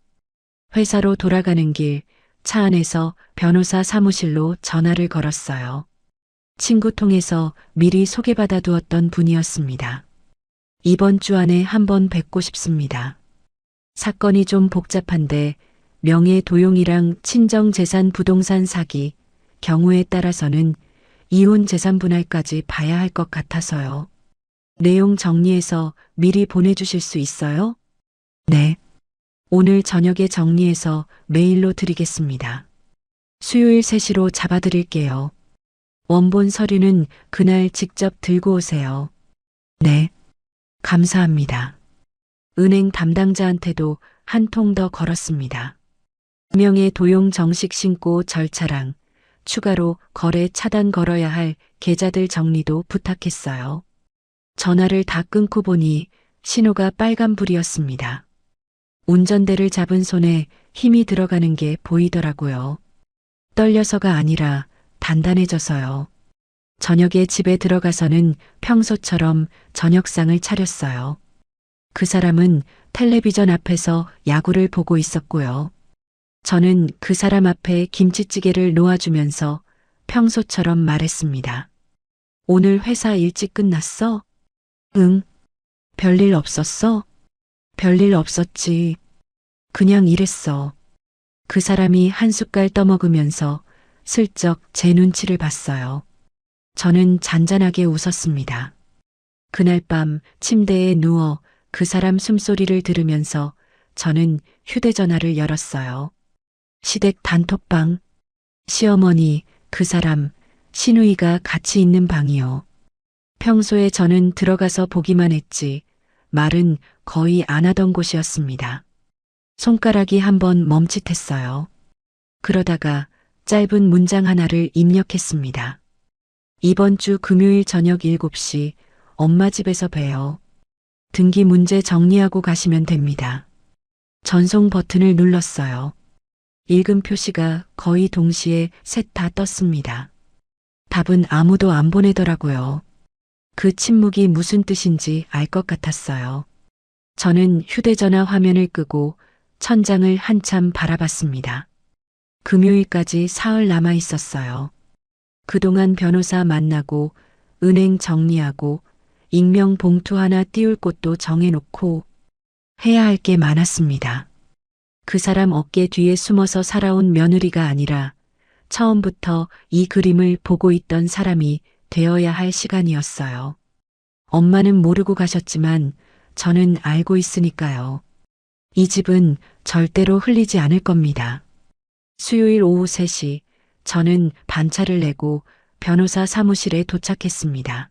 회사로 돌아가는 길 차 안에서 변호사 사무실로 전화를 걸었어요. 친구 통해서 미리 소개받아 두었던 분이었습니다. 이번 주 안에 한번 뵙고 싶습니다. 사건이 좀 복잡한데 명예 도용이랑 친정재산 부동산 사기, 경우에 따라서는 이혼 재산 분할까지 봐야 할 것 같아서요. 내용 정리해서 미리 보내주실 수 있어요? 네. 오늘 저녁에 정리해서 메일로 드리겠습니다. 수요일 3시로 잡아드릴게요. 원본 서류는 그날 직접 들고 오세요. 네. 감사합니다. 은행 담당자한테도 한 통 더 걸었습니다. 명의 도용 정식 신고 절차랑 추가로 거래 차단 걸어야 할 계좌들 정리도 부탁했어요. 전화를 다 끊고 보니 신호가 빨간불이었습니다. 운전대를 잡은 손에 힘이 들어가는 게 보이더라고요. 떨려서가 아니라 단단해져서요. 저녁에 집에 들어가서는 평소처럼 저녁상을 차렸어요. 그 사람은 텔레비전 앞에서 야구를 보고 있었고요. 저는 그 사람 앞에 김치찌개를 놓아주면서 평소처럼 말했습니다. 오늘 회사 일찍 끝났어? 응. 별일 없었어? 별일 없었지. 그냥 일했어. 그 사람이 한 숟갈 떠먹으면서 슬쩍 제 눈치를 봤어요. 저는 잔잔하게 웃었습니다. 그날 밤 침대에 누워 그 사람 숨소리를 들으면서 저는 휴대전화를 열었어요. 시댁 단톡방. 시어머니, 그 사람, 시누이가 같이 있는 방이요. 평소에 저는 들어가서 보기만 했지 말은 거의 안 하던 곳이었습니다. 손가락이 한번 멈칫했어요. 그러다가 짧은 문장 하나를 입력했습니다. 이번 주 금요일 저녁 7시 엄마 집에서 봬요. 등기 문제 정리하고 가시면 됩니다. 전송 버튼을 눌렀어요. 읽음 표시가 거의 동시에 셋 다 떴습니다. 답은 아무도 안 보내더라고요. 그 침묵이 무슨 뜻인지 알 것 같았어요. 저는 휴대전화 화면을 끄고 천장을 한참 바라봤습니다. 금요일까지 사흘 남아 있었어요. 그동안 변호사 만나고 은행 정리하고 익명 봉투 하나 띄울 곳도 정해놓고 해야 할 게 많았습니다. 그 사람 어깨 뒤에 숨어서 살아온 며느리가 아니라 처음부터 이 그림을 보고 있던 사람이 되어야 할 시간이었어요. 엄마는 모르고 가셨지만 저는 알고 있으니까요. 이 집은 절대로 흘리지 않을 겁니다. 수요일 오후 3시 저는 반차를 내고 변호사 사무실에 도착했습니다.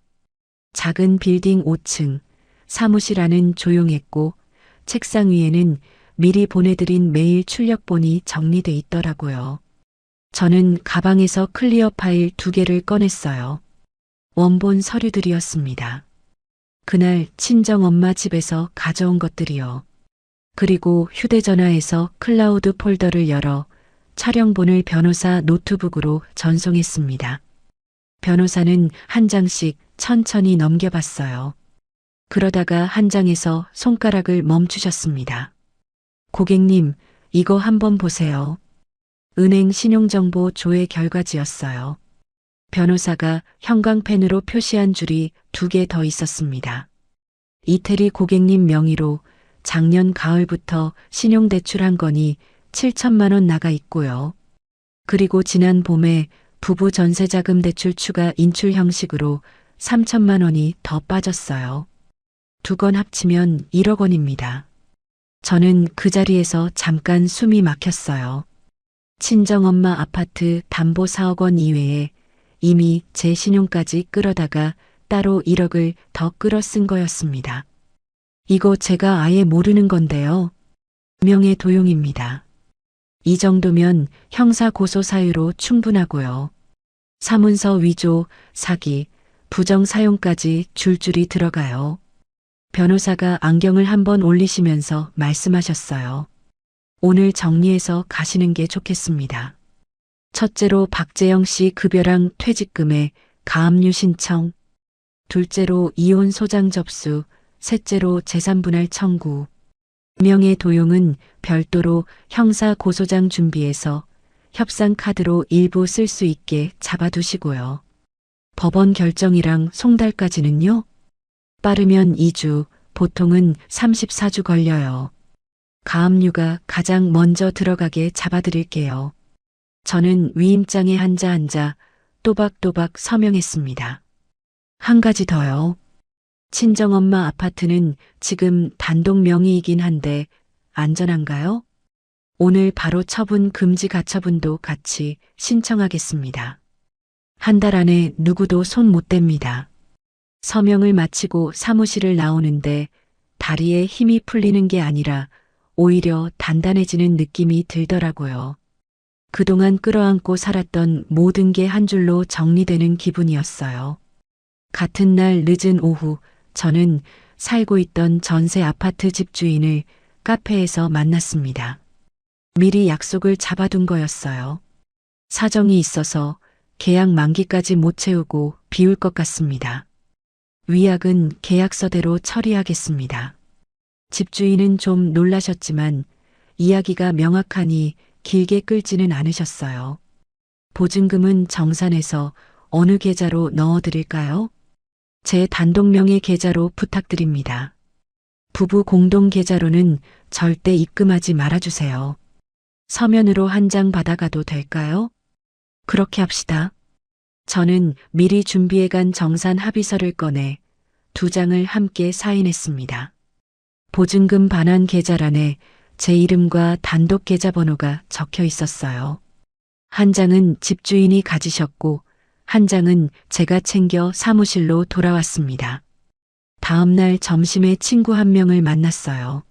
작은 빌딩 5층, 사무실 안은 조용했고 책상 위에는 미리 보내드린 메일 출력본이 정리돼 있더라고요. 저는 가방에서 클리어 파일 2개를 꺼냈어요. 원본 서류들이었습니다. 그날 친정엄마 집에서 가져온 것들이요. 그리고 휴대전화에서 클라우드 폴더를 열어 촬영본을 변호사 노트북으로 전송했습니다. 변호사는 한 장씩 천천히 넘겨봤어요. 그러다가 한 장에서 손가락을 멈추셨습니다. 고객님, 이거 한번 보세요. 은행 신용정보 조회 결과지였어요. 변호사가 형광펜으로 표시한 줄이 2개 더 있었습니다. 이태리 고객님 명의로 작년 가을부터 신용대출한 건이 7천만 원 나가 있고요. 그리고 지난 봄에 부부 전세자금 대출 추가 인출 형식으로 3천만 원이 더 빠졌어요. 2건 합치면 1억 원입니다. 저는 그 자리에서 잠깐 숨이 막혔어요. 친정엄마 아파트 담보 4억 원 이외에 이미 제 신용까지 끌어다가 따로 1억을 더 끌어 쓴 거였습니다. 이거 제가 아예 모르는 건데요. 명예 도용입니다. 이 정도면 형사 고소 사유로 충분하고요. 사문서 위조, 사기, 부정 사용까지 줄줄이 들어가요. 변호사가 안경을 한번 올리시면서 말씀하셨어요. 오늘 정리해서 가시는 게 좋겠습니다. 첫째로 박재영 씨 급여랑 퇴직금에 가압류 신청, 둘째로 이혼 소장 접수, 셋째로 재산분할 청구. 명예 도용은 별도로 형사 고소장 준비해서 협상 카드로 일부 쓸 수 있게 잡아두시고요. 법원 결정이랑 송달까지는요? 빠르면 2주, 보통은 34주 걸려요. 가압류가 가장 먼저 들어가게 잡아드릴게요. 저는 위임장에 앉아 또박또박 서명했습니다. 한 가지 더요. 친정엄마 아파트는 지금 단독 명의이긴 한데 안전한가요? 오늘 바로 처분 금지 가처분도 같이 신청하겠습니다. 한 달 안에 누구도 손 못 댑니다. 서명을 마치고 사무실을 나오는데 다리에 힘이 풀리는 게 아니라 오히려 단단해지는 느낌이 들더라고요. 그동안 끌어안고 살았던 모든 게 한 줄로 정리되는 기분이었어요. 같은 날 늦은 오후 저는 살고 있던 전세 아파트 집주인을 카페에서 만났습니다. 미리 약속을 잡아둔 거였어요. 사정이 있어서 계약 만기까지 못 채우고 비울 것 같습니다. 위약은 계약서대로 처리하겠습니다. 집주인은 좀 놀라셨지만 이야기가 명확하니 길게 끌지는 않으셨어요. 보증금은 정산해서 어느 계좌로 넣어드릴까요? 제 단독명의 계좌로 부탁드립니다. 부부 공동 계좌로는 절대 입금하지 말아주세요. 서면으로 한 장 받아가도 될까요? 그렇게 합시다. 저는 미리 준비해간 정산 합의서를 꺼내 두 장을 함께 사인했습니다. 보증금 반환 계좌란에 제 이름과 단독 계좌번호가 적혀 있었어요. 한 장은 집주인이 가지셨고 한 장은 제가 챙겨 사무실로 돌아왔습니다. 다음 날 점심에 친구 한 명을 만났어요.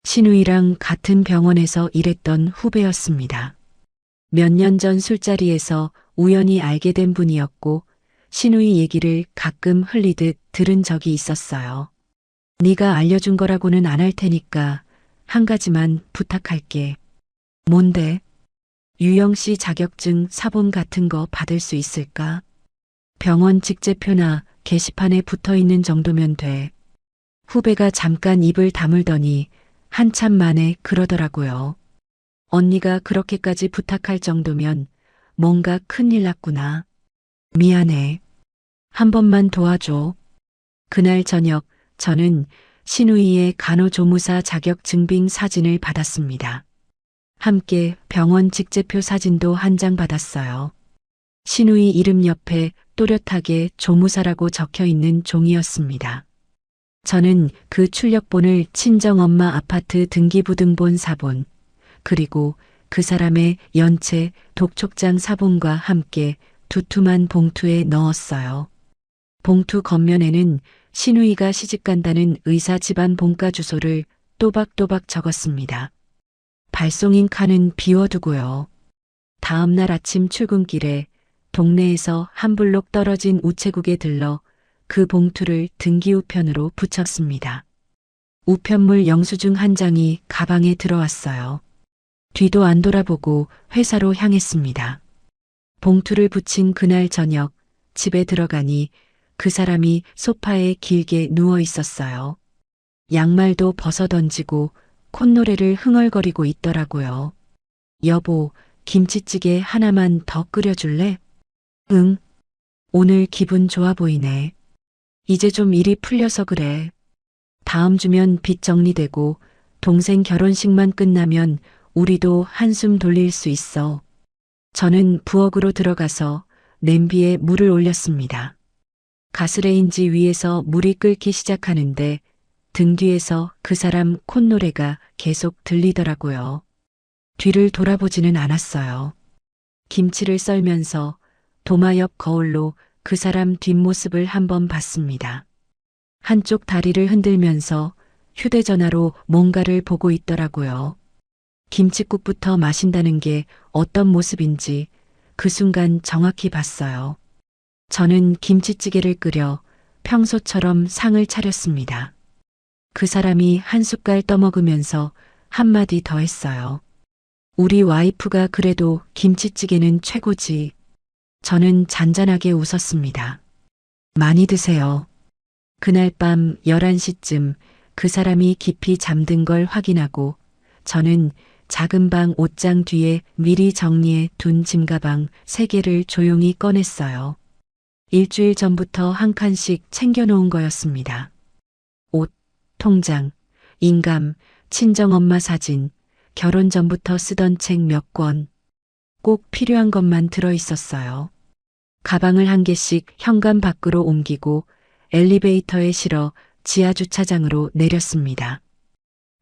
신우이랑 같은 병원에서 일했던 후배였습니다. 몇 년 전 술자리에서 우연히 알게 된 분이었고 신우이 얘기를 가끔 흘리듯 들은 적이 있었어요. 네가 알려준 거라고는 안 할 테니까 한 가지만 부탁할게. 뭔데? 유영 씨 자격증 사본 같은 거 받을 수 있을까? 병원 직제표나 게시판에 붙어 있는 정도면 돼. 후배가 잠깐 입을 다물더니 한참 만에 그러더라고요. 언니가 그렇게까지 부탁할 정도면 뭔가 큰일 났구나. 미안해. 한 번만 도와줘. 그날 저녁 저는 신우이의 간호조무사 자격 증빙 사진을 받았습니다. 함께 병원 직제표 사진도 한 장 받았어요. 신우이 이름 옆에 또렷하게 조무사라고 적혀 있는 종이였습니다. 저는 그 출력본을 친정엄마 아파트 등기부등본 사본, 그리고 그 사람의 연체 독촉장 사본과 함께 두툼한 봉투에 넣었어요. 봉투 겉면에는 신우이가 시집간다는 의사 집안 본가 주소를 또박또박 적었습니다. 발송인 칸은 비워두고요. 다음 날 아침 출근길에 동네에서 한 블록 떨어진 우체국에 들러 그 봉투를 등기 우편으로 붙였습니다. 우편물 영수증 한 장이 가방에 들어왔어요. 뒤도 안 돌아보고 회사로 향했습니다. 봉투를 붙인 그날 저녁 집에 들어가니 그 사람이 소파에 길게 누워 있었어요. 양말도 벗어 던지고 콧노래를 흥얼거리고 있더라고요. 여보, 김치찌개 하나만 더 끓여줄래? 응. 오늘 기분 좋아 보이네. 이제 좀 일이 풀려서 그래. 다음 주면 빚 정리되고 동생 결혼식만 끝나면 우리도 한숨 돌릴 수 있어. 저는 부엌으로 들어가서 냄비에 물을 올렸습니다. 가스레인지 위에서 물이 끓기 시작하는데 등 뒤에서 그 사람 콧노래가 계속 들리더라고요. 뒤를 돌아보지는 않았어요. 김치를 썰면서 도마 옆 거울로 그 사람 뒷모습을 한번 봤습니다. 한쪽 다리를 흔들면서 휴대전화로 뭔가를 보고 있더라고요. 김칫국부터 마신다는 게 어떤 모습인지 그 순간 정확히 봤어요. 저는 김치찌개를 끓여 평소처럼 상을 차렸습니다. 그 사람이 한 숟갈 떠먹으면서 한마디 더 했어요. 우리 와이프가 그래도 김치찌개는 최고지. 저는 잔잔하게 웃었습니다. 많이 드세요. 그날 밤 11시쯤 그 사람이 깊이 잠든 걸 확인하고 저는 작은 방 옷장 뒤에 미리 정리해 둔 짐가방 3개를 조용히 꺼냈어요. 일주일 전부터 한 칸씩 챙겨놓은 거였습니다. 옷, 통장, 인감, 친정엄마 사진, 결혼 전부터 쓰던 책 몇 권, 꼭 필요한 것만 들어있었어요. 가방을 한 개씩 현관 밖으로 옮기고 엘리베이터에 실어 지하 주차장으로 내렸습니다.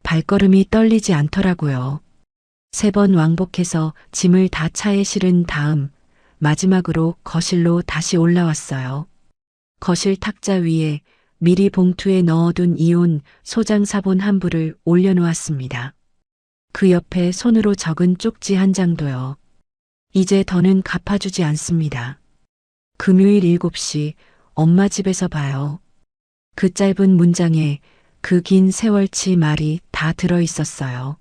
발걸음이 떨리지 않더라고요. 3번 왕복해서 짐을 다 차에 실은 다음 마지막으로 거실로 다시 올라왔어요. 거실 탁자 위에 미리 봉투에 넣어둔 이혼 소장 사본 한 부를 올려놓았습니다. 그 옆에 손으로 적은 쪽지 한 장도요. 이제 더는 갚아주지 않습니다. 금요일 7시 엄마 집에서 봐요. 그 짧은 문장에 그 긴 세월치 말이 다 들어있었어요.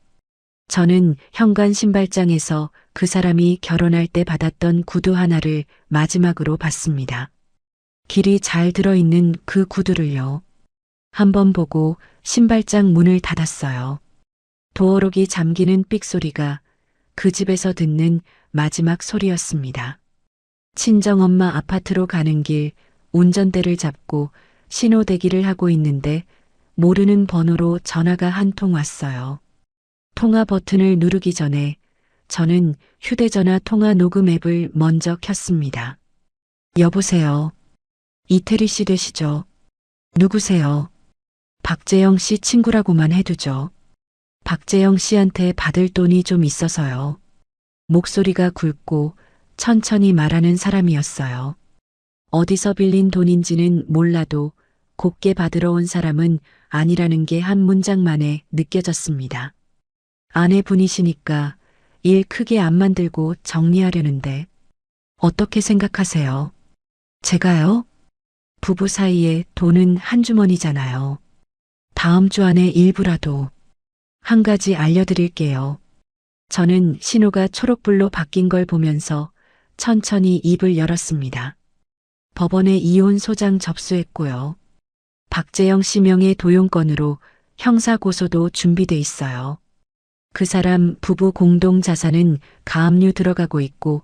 저는 현관 신발장에서 그 사람이 결혼할 때 받았던 구두 하나를 마지막으로 봤습니다. 길이 잘 들어있는 그 구두를요. 한번 보고 신발장 문을 닫았어요. 도어록이 잠기는 삑소리가 그 집에서 듣는 마지막 소리였습니다. 친정엄마 아파트로 가는 길 운전대를 잡고 신호 대기를 하고 있는데 모르는 번호로 전화가 한 통 왔어요. 통화 버튼을 누르기 전에 저는 휴대전화 통화 녹음 앱을 먼저 켰습니다. 여보세요. 이태리 씨 되시죠? 누구세요? 박재영 씨 친구라고만 해두죠. 박재영 씨한테 받을 돈이 좀 있어서요. 목소리가 굵고 천천히 말하는 사람이었어요. 어디서 빌린 돈인지는 몰라도 곱게 받으러 온 사람은 아니라는 게 한 문장 만에 느껴졌습니다. 아내분이시니까 일 크게 안 만들고 정리하려는데 어떻게 생각하세요? 제가요? 부부 사이에 돈은 한 주머니잖아요. 다음 주 안에 일부라도. 한 가지 알려드릴게요. 저는 신호가 초록불로 바뀐 걸 보면서 천천히 입을 열었습니다. 법원에 이혼 소장 접수했고요. 박재영 씨 명의 도용건으로 형사고소도 준비돼 있어요. 그 사람 부부 공동 자산은 가압류 들어가고 있고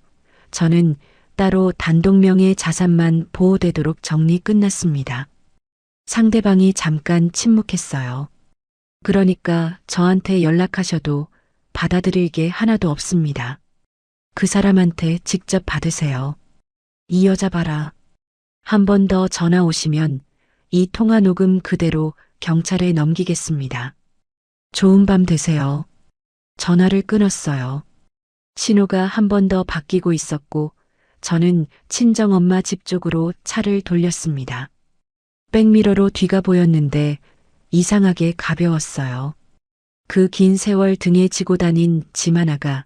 저는 따로 단독 명의 자산만 보호되도록 정리 끝났습니다. 상대방이 잠깐 침묵했어요. 그러니까 저한테 연락하셔도 받아들일 게 하나도 없습니다. 그 사람한테 직접 받으세요. 이 여자 봐라. 한 번 더 전화 오시면 이 통화 녹음 그대로 경찰에 넘기겠습니다. 좋은 밤 되세요. 전화를 끊었어요. 신호가 한 번 더 바뀌고 있었고 저는 친정엄마 집 쪽으로 차를 돌렸습니다. 백미러로 뒤가 보였는데 이상하게 가벼웠어요. 그 긴 세월 등에 지고 다닌 짐 하나가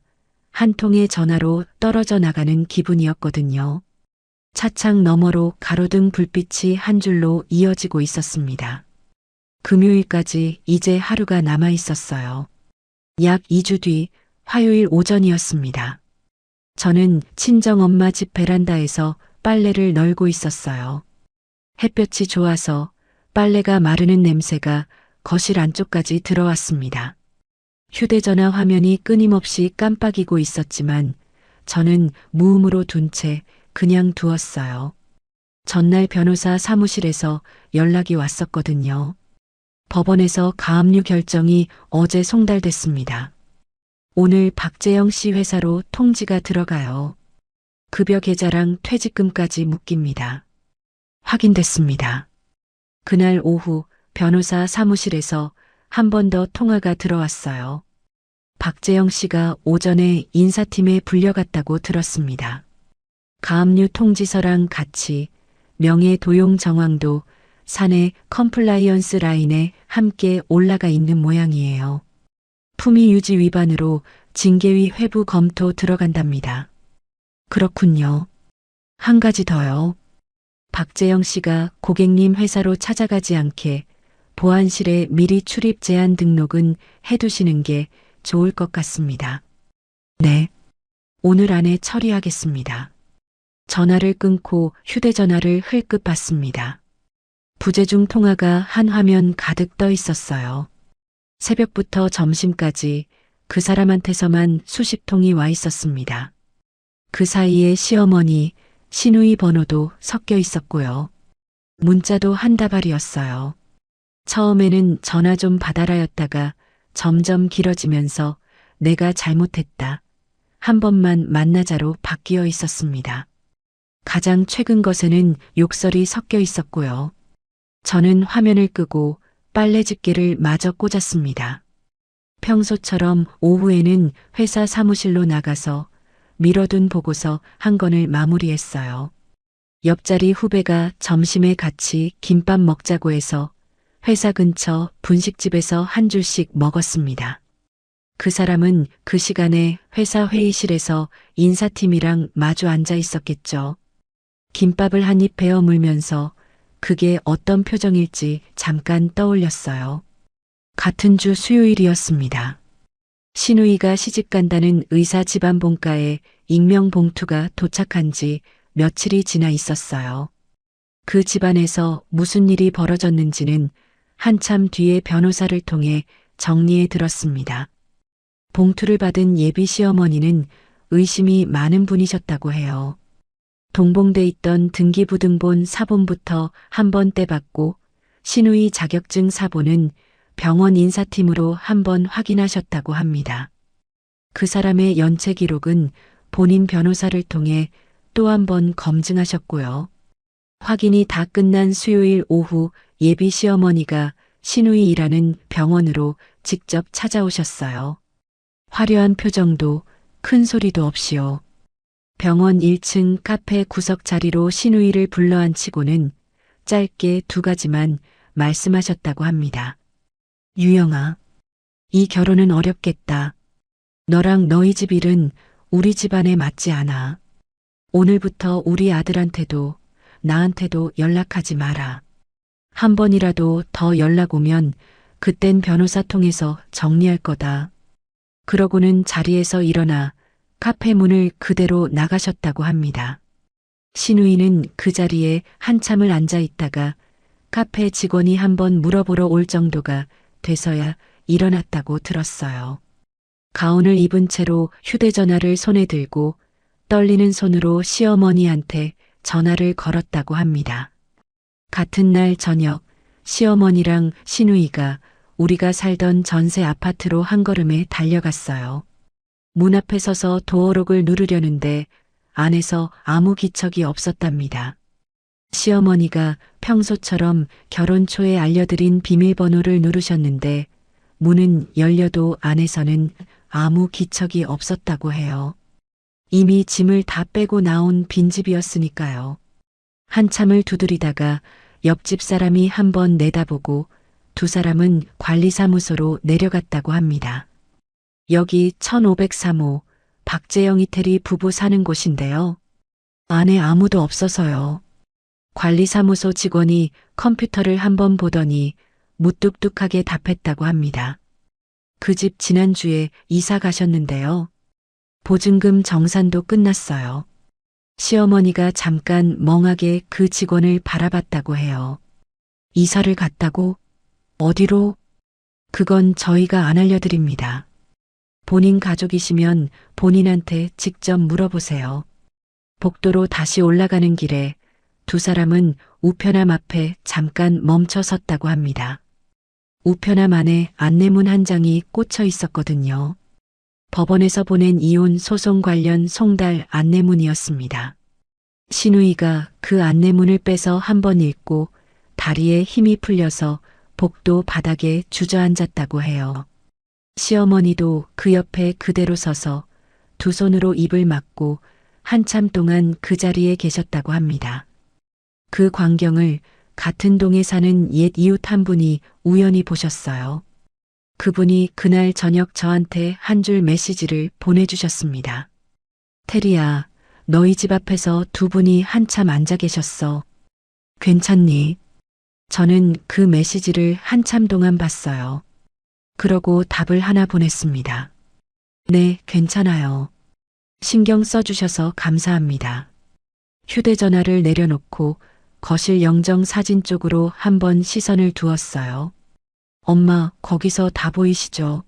한 통의 전화로 떨어져 나가는 기분이었거든요. 차창 너머로 가로등 불빛이 한 줄로 이어지고 있었습니다. 금요일까지 이제 하루가 남아 있었어요. 약 2주 뒤 화요일 오전이었습니다. 저는 친정엄마 집 베란다에서 빨래를 널고 있었어요. 햇볕이 좋아서 빨래가 마르는 냄새가 거실 안쪽까지 들어왔습니다. 휴대전화 화면이 끊임없이 깜빡이고 있었지만 저는 무음으로 둔 채 그냥 두었어요. 전날 변호사 사무실에서 연락이 왔었거든요. 법원에서 가압류 결정이 어제 송달됐습니다. 오늘 박재영 씨 회사로 통지가 들어가요. 급여 계좌랑 퇴직금까지 묶입니다. 확인됐습니다. 그날 오후 변호사 사무실에서 한 번 더 통화가 들어왔어요. 박재영 씨가 오전에 인사팀에 불려갔다고 들었습니다. 가압류 통지서랑 같이 명예 도용 정황도 사내 컴플라이언스 라인에 함께 올라가 있는 모양이에요. 품위 유지 위반으로 징계위 회부 검토 들어간답니다. 그렇군요. 한 가지 더요. 박재영 씨가 고객님 회사로 찾아가지 않게 보안실에 미리 출입 제한 등록은 해두시는 게 좋을 것 같습니다. 네. 오늘 안에 처리하겠습니다. 전화를 끊고 휴대전화를 흘끗 봤습니다. 부재중 통화가 한 화면 가득 떠 있었어요. 새벽부터 점심까지 그 사람한테서만 수십 통이 와 있었습니다. 그 사이에 시어머니, 시누이 번호도 섞여 있었고요. 문자도 한 다발이었어요. 처음에는 전화 좀 받아라였다가 점점 길어지면서 내가 잘못했다. 한 번만 만나자로 바뀌어 있었습니다. 가장 최근 것에는 욕설이 섞여 있었고요. 저는 화면을 끄고 빨래 집게를 마저 꽂았습니다. 평소처럼 오후에는 회사 사무실로 나가서 미뤄둔 보고서 한 건을 마무리했어요. 옆자리 후배가 점심에 같이 김밥 먹자고 해서 회사 근처 분식집에서 한 줄씩 먹었습니다. 그 사람은 그 시간에 회사 회의실에서 인사팀이랑 마주 앉아 있었겠죠. 김밥을 한 입 베어 물면서 그게 어떤 표정일지 잠깐 떠올렸어요. 같은 주 수요일이었습니다. 시누이가 시집 간다는 의사 집안 본가에 익명 봉투가 도착한 지 며칠이 지나 있었어요. 그 집안에서 무슨 일이 벌어졌는지는 한참 뒤에 변호사를 통해 정리해 들었습니다. 봉투를 받은 예비 시어머니는 의심이 많은 분이셨다고 해요. 동봉돼 있던 등기부등본 사본부터 한 번 떼봤고 시누이 자격증 사본은 병원 인사팀으로 한 번 확인하셨다고 합니다. 그 사람의 연체 기록은 본인 변호사를 통해 또 한 번 검증하셨고요. 확인이 다 끝난 수요일 오후 예비 시어머니가 신우이 일하는 병원으로 직접 찾아오셨어요. 화려한 표정도 큰 소리도 없이요. 병원 1층 카페 구석 자리로 신우이를 불러앉히고는 짧게 두 가지만 말씀하셨다고 합니다. 유영아, 이 결혼은 어렵겠다. 너랑 너희 집 일은 우리 집안에 맞지 않아. 오늘부터 우리 아들한테도 나한테도 연락하지 마라. 한 번이라도 더 연락 오면 그땐 변호사 통해서 정리할 거다. 그러고는 자리에서 일어나 카페 문을 그대로 나가셨다고 합니다. 신우이는 그 자리에 한참을 앉아 있다가 카페 직원이 한번 물어보러 올 정도가 돼서야 일어났다고 들었어요. 가운을 입은 채로 휴대전화를 손에 들고 떨리는 손으로 시어머니한테 전화를 걸었다고 합니다. 같은 날 저녁 시어머니랑 신우이가 우리가 살던 전세 아파트로 한 걸음에 달려갔어요. 문 앞에 서서 도어록을 누르려는데 안에서 아무 기척이 없었답니다. 시어머니가 평소처럼 결혼 초에 알려드린 비밀번호를 누르셨는데 문은 열려도 안에서는 아무 기척이 없었다고 해요. 이미 짐을 다 빼고 나온 빈집이었으니까요. 한참을 두드리다가 옆집 사람이 한번 내다보고 두 사람은 관리사무소로 내려갔다고 합니다. 여기 1503호 박재영 이태리 부부 사는 곳인데요. 안에 아무도 없어서요. 관리사무소 직원이 컴퓨터를 한번 보더니 무뚝뚝하게 답했다고 합니다. 그 집 지난주에 이사 가셨는데요. 보증금 정산도 끝났어요. 시어머니가 잠깐 멍하게 그 직원을 바라봤다고 해요. 이사를 갔다고? 어디로? 그건 저희가 안 알려드립니다. 본인 가족이시면 본인한테 직접 물어보세요. 복도로 다시 올라가는 길에 두 사람은 우편함 앞에 잠깐 멈춰 섰다고 합니다. 우편함 안에 안내문 한 장이 꽂혀 있었거든요. 법원에서 보낸 이혼 소송 관련 송달 안내문이었습니다. 신우이가 그 안내문을 빼서 한번 읽고 다리에 힘이 풀려서 복도 바닥에 주저앉았다고 해요. 시어머니도 그 옆에 그대로 서서 두 손으로 입을 막고 한참 동안 그 자리에 계셨다고 합니다. 그 광경을 같은 동에 사는 옛 이웃 한 분이 우연히 보셨어요. 그분이 그날 저녁 저한테 한 줄 메시지를 보내주셨습니다. 테리야, 너희 집 앞에서 두 분이 한참 앉아 계셨어. 괜찮니? 저는 그 메시지를 한참 동안 봤어요. 그러고 답을 하나 보냈습니다. 네, 괜찮아요. 신경 써주셔서 감사합니다. 휴대전화를 내려놓고 거실 영정 사진 쪽으로 한번 시선을 두었어요. 엄마, 거기서 다 보이시죠?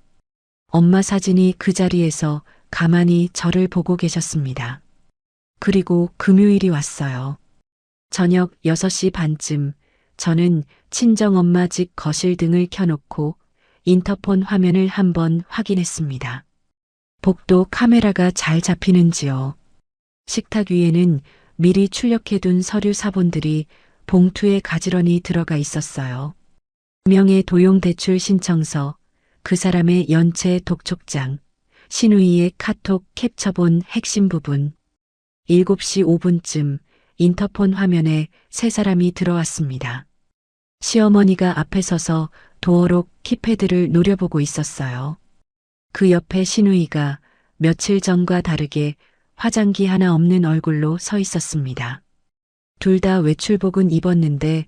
엄마 사진이 그 자리에서 가만히 저를 보고 계셨습니다. 그리고 금요일이 왔어요. 저녁 6시 반쯤 저는 친정엄마 집 거실 등을 켜놓고 인터폰 화면을 한번 확인했습니다. 복도 카메라가 잘 잡히는지요. 식탁 위에는 미리 출력해둔 서류 사본들이 봉투에 가지런히 들어가 있었어요. 명의 도용대출 신청서, 그 사람의 연체 독촉장, 신우이의 카톡 캡처본 핵심 부분. 7시 5분쯤 인터폰 화면에 세 사람이 들어왔습니다. 시어머니가 앞에 서서 도어록 키패드를 노려보고 있었어요. 그 옆에 신우이가 며칠 전과 다르게 화장기 하나 없는 얼굴로 서 있었습니다. 둘 다 외출복은 입었는데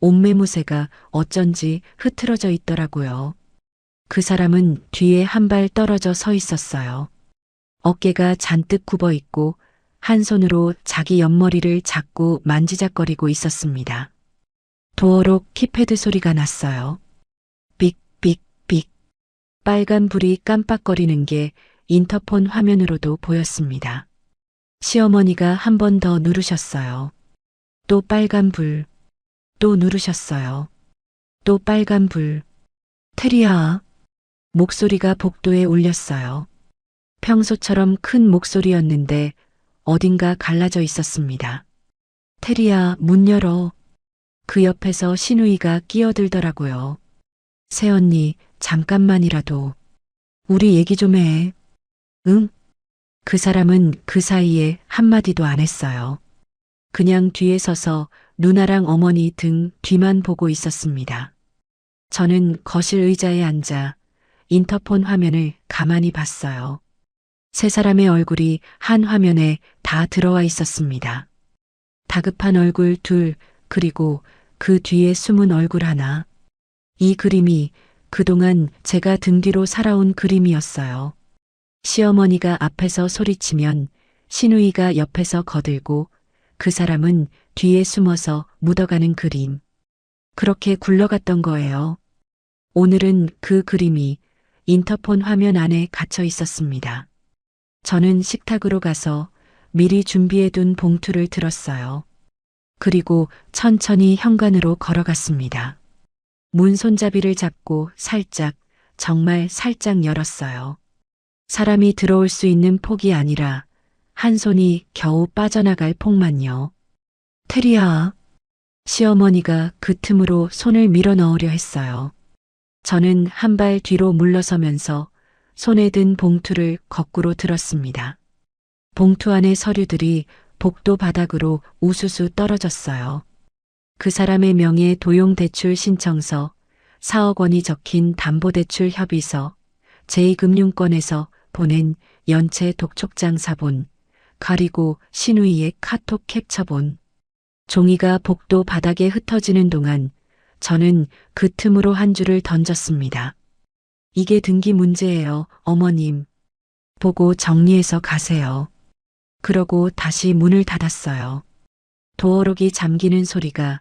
옷매무새가 어쩐지 흐트러져 있더라고요. 그 사람은 뒤에 한 발 떨어져 서 있었어요. 어깨가 잔뜩 굽어 있고 한 손으로 자기 옆머리를 잡고 만지작거리고 있었습니다. 도어록 키패드 소리가 났어요. 삑삑삑. 빨간 불이 깜빡거리는 게 인터폰 화면으로도 보였습니다. 시어머니가 한 번 더 누르셨어요. 또 빨간 불. 또 누르셨어요. 또 빨간 불. 테리야. 목소리가 복도에 울렸어요. 평소처럼 큰 목소리였는데 어딘가 갈라져 있었습니다. 테리야, 문 열어. 그 옆에서 신우이가 끼어들더라고요. 새언니, 잠깐만이라도 우리 얘기 좀 해. 응? 그 사람은 그 사이에 한마디도 안 했어요. 그냥 뒤에 서서 누나랑 어머니 등 뒤만 보고 있었습니다. 저는 거실 의자에 앉아 인터폰 화면을 가만히 봤어요. 세 사람의 얼굴이 한 화면에 다 들어와 있었습니다. 다급한 얼굴 둘, 그리고 그 뒤에 숨은 얼굴 하나. 이 그림이 그동안 제가 등 뒤로 살아온 그림이었어요. 시어머니가 앞에서 소리치면 시누이가 옆에서 거들고 그 사람은 뒤에 숨어서 묻어가는 그림. 그렇게 굴러갔던 거예요. 오늘은 그 그림이 인터폰 화면 안에 갇혀 있었습니다. 저는 식탁으로 가서 미리 준비해둔 봉투를 들었어요. 그리고 천천히 현관으로 걸어갔습니다. 문 손잡이를 잡고 살짝, 정말 살짝 열었어요. 사람이 들어올 수 있는 폭이 아니라 한 손이 겨우 빠져나갈 폭만요. 테리야. 시어머니가 그 틈으로 손을 밀어 넣으려 했어요. 저는 한 발 뒤로 물러서면서 손에 든 봉투를 거꾸로 들었습니다. 봉투 안의 서류들이 복도 바닥으로 우수수 떨어졌어요. 그 사람의 명의 도용대출 신청서, 4억 원이 적힌 담보대출 협의서, 제2금융권에서 보낸 연체 독촉장 사본, 그리고 신우이의 카톡 캡처본. 종이가 복도 바닥에 흩어지는 동안 저는 그 틈으로 한 줄을 던졌습니다. 이게 등기 문제예요, 어머님. 보고 정리해서 가세요. 그러고 다시 문을 닫았어요. 도어록이 잠기는 소리가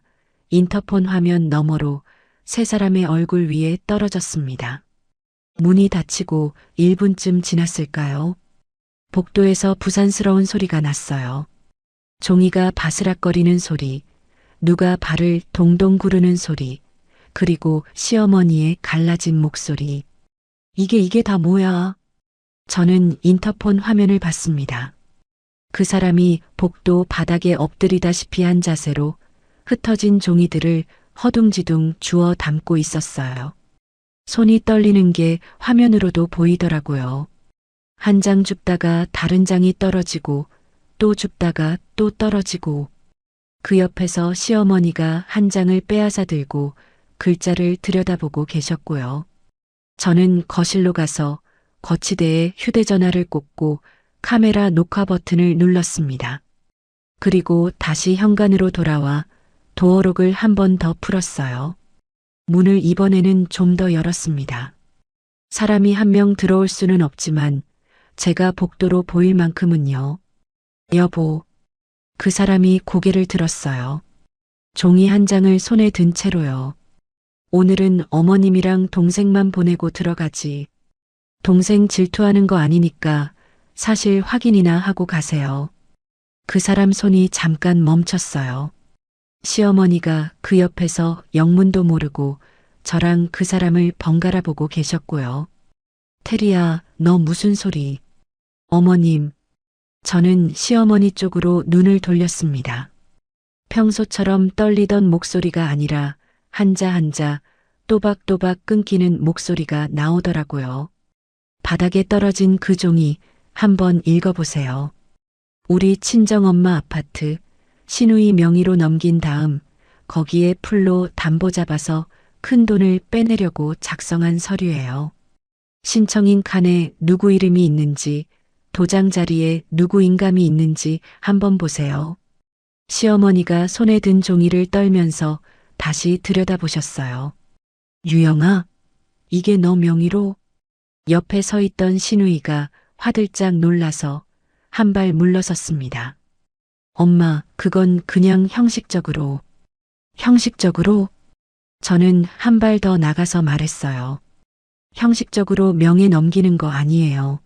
인터폰 화면 너머로 세 사람의 얼굴 위에 떨어졌습니다. 문이 닫히고 1분쯤 지났을까요? 복도에서 부산스러운 소리가 났어요. 종이가 바스락거리는 소리, 누가 발을 동동 구르는 소리, 그리고 시어머니의 갈라진 목소리. 이게 다 뭐야? 저는 인터폰 화면을 봤습니다. 그 사람이 복도 바닥에 엎드리다시피 한 자세로 흩어진 종이들을 허둥지둥 주워 담고 있었어요. 손이 떨리는 게 화면으로도 보이더라고요. 한 장 줍다가 다른 장이 떨어지고 또 줍다가 또 떨어지고 그 옆에서 시어머니가 한 장을 빼앗아 들고 글자를 들여다보고 계셨고요. 저는 거실로 가서 거치대에 휴대전화를 꽂고 카메라 녹화 버튼을 눌렀습니다. 그리고 다시 현관으로 돌아와 도어록을 한 번 더 풀었어요. 문을 이번에는 좀 더 열었습니다. 사람이 한 명 들어올 수는 없지만 제가 복도로 보일 만큼은요. 여보. 그 사람이 고개를 들었어요. 종이 한 장을 손에 든 채로요. 오늘은 어머님이랑 동생만 보내고 들어가지. 동생 질투하는 거 아니니까 사실 확인이나 하고 가세요. 그 사람 손이 잠깐 멈췄어요. 시어머니가 그 옆에서 영문도 모르고 저랑 그 사람을 번갈아 보고 계셨고요. 테리야, 너 무슨 소리? 어머님. 저는 시어머니 쪽으로 눈을 돌렸습니다. 평소처럼 떨리던 목소리가 아니라 한자 한자 또박또박 끊기는 목소리가 나오더라고요. 바닥에 떨어진 그 종이 한번 읽어보세요. 우리 친정엄마 아파트 신우이 명의로 넘긴 다음 거기에 풀로 담보 잡아서 큰 돈을 빼내려고 작성한 서류예요. 신청인 칸에 누구 이름이 있는지 도장 자리에 누구 인감이 있는지 한번 보세요. 시어머니가 손에 든 종이를 떨면서 다시 들여다보셨어요. 유영아, 이게 너 명의로? 옆에 서 있던 신우이가 화들짝 놀라서 한 발 물러섰습니다. 엄마, 그건 그냥 형식적으로. 형식적으로? 저는 한 발 더 나가서 말했어요. 형식적으로 명의 넘기는 거 아니에요.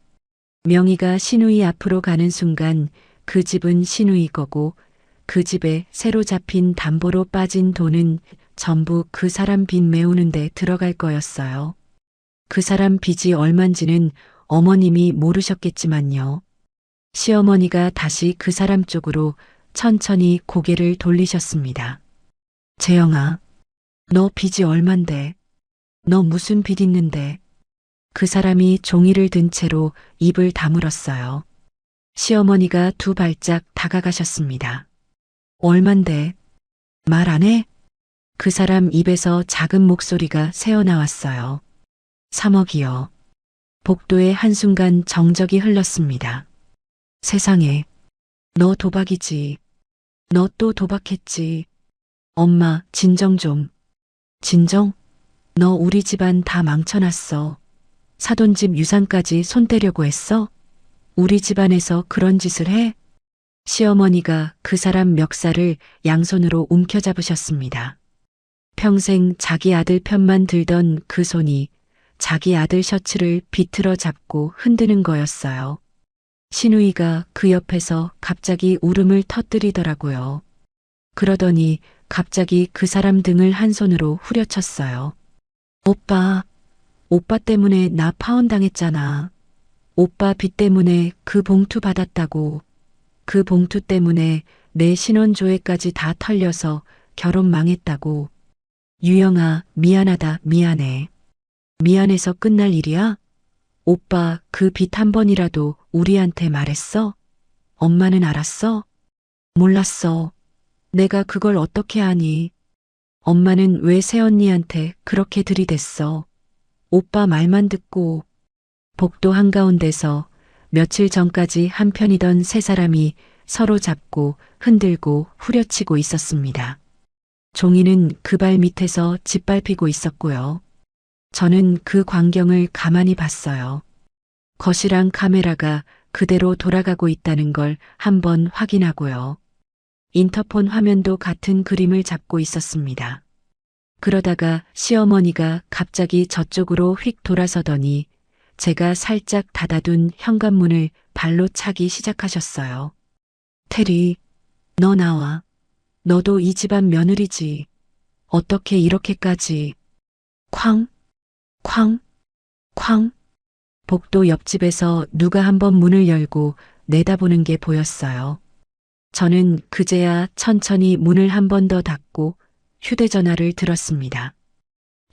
명의가 신우이 앞으로 가는 순간 그 집은 신우이 거고 그 집에 새로 잡힌 담보로 빠진 돈은 전부 그 사람 빚 메우는 데 들어갈 거였어요. 그 사람 빚이 얼만지는 어머님이 모르셨겠지만요. 시어머니가 다시 그 사람 쪽으로 천천히 고개를 돌리셨습니다. 재영아, 너 빚이 얼만데? 너 무슨 빚 있는데? 그 사람이 종이를 든 채로 입을 다물었어요. 시어머니가 두 발짝 다가가셨습니다. 얼만데? 말 안 해? 그 사람 입에서 작은 목소리가 새어나왔어요. 3억이요. 복도에 한순간 정적이 흘렀습니다. 세상에, 너 도박이지. 너 또 도박했지. 엄마, 진정 좀. 진정? 너 우리 집안 다 망쳐놨어. 사돈집 유산까지 손 떼려고 했어? 우리 집안에서 그런 짓을 해? 시어머니가 그 사람 멱살을 양손으로 움켜잡으셨습니다. 평생 자기 아들 편만 들던 그 손이 자기 아들 셔츠를 비틀어 잡고 흔드는 거였어요. 신우이가 그 옆에서 갑자기 울음을 터뜨리더라고요. 그러더니 갑자기 그 사람 등을 한 손으로 후려쳤어요. 오빠, 오빠 때문에 나 파혼당했잖아. 오빠 빚 때문에 그 봉투 받았다고. 그 봉투 때문에 내 신혼조회까지 다 털려서 결혼 망했다고. 유영아, 미안하다, 미안해. 미안해서 끝날 일이야? 오빠 그 빚 한 번이라도 우리한테 말했어? 엄마는 알았어? 몰랐어. 내가 그걸 어떻게 아니? 엄마는 왜 새언니한테 그렇게 들이댔어? 오빠 말만 듣고. 복도 한가운데서 며칠 전까지 한편이던 세 사람이 서로 잡고 흔들고 후려치고 있었습니다. 종이는 그 발 밑에서 짓밟히고 있었고요. 저는 그 광경을 가만히 봤어요. 거실안 카메라가 그대로 돌아가고 있다는 걸 한번 확인하고요. 인터폰 화면도 같은 그림을 잡고 있었습니다. 그러다가 시어머니가 갑자기 저쪽으로 휙 돌아서더니 제가 살짝 닫아둔 현관문을 발로 차기 시작하셨어요. 테리, 너 나와. 너도 이 집안 며느리지. 어떻게 이렇게까지. 쾅, 쾅, 쾅. 복도 옆집에서 누가 한번 문을 열고 내다보는 게 보였어요. 저는 그제야 천천히 문을 한 번 더 닫고 휴대전화를 들었습니다.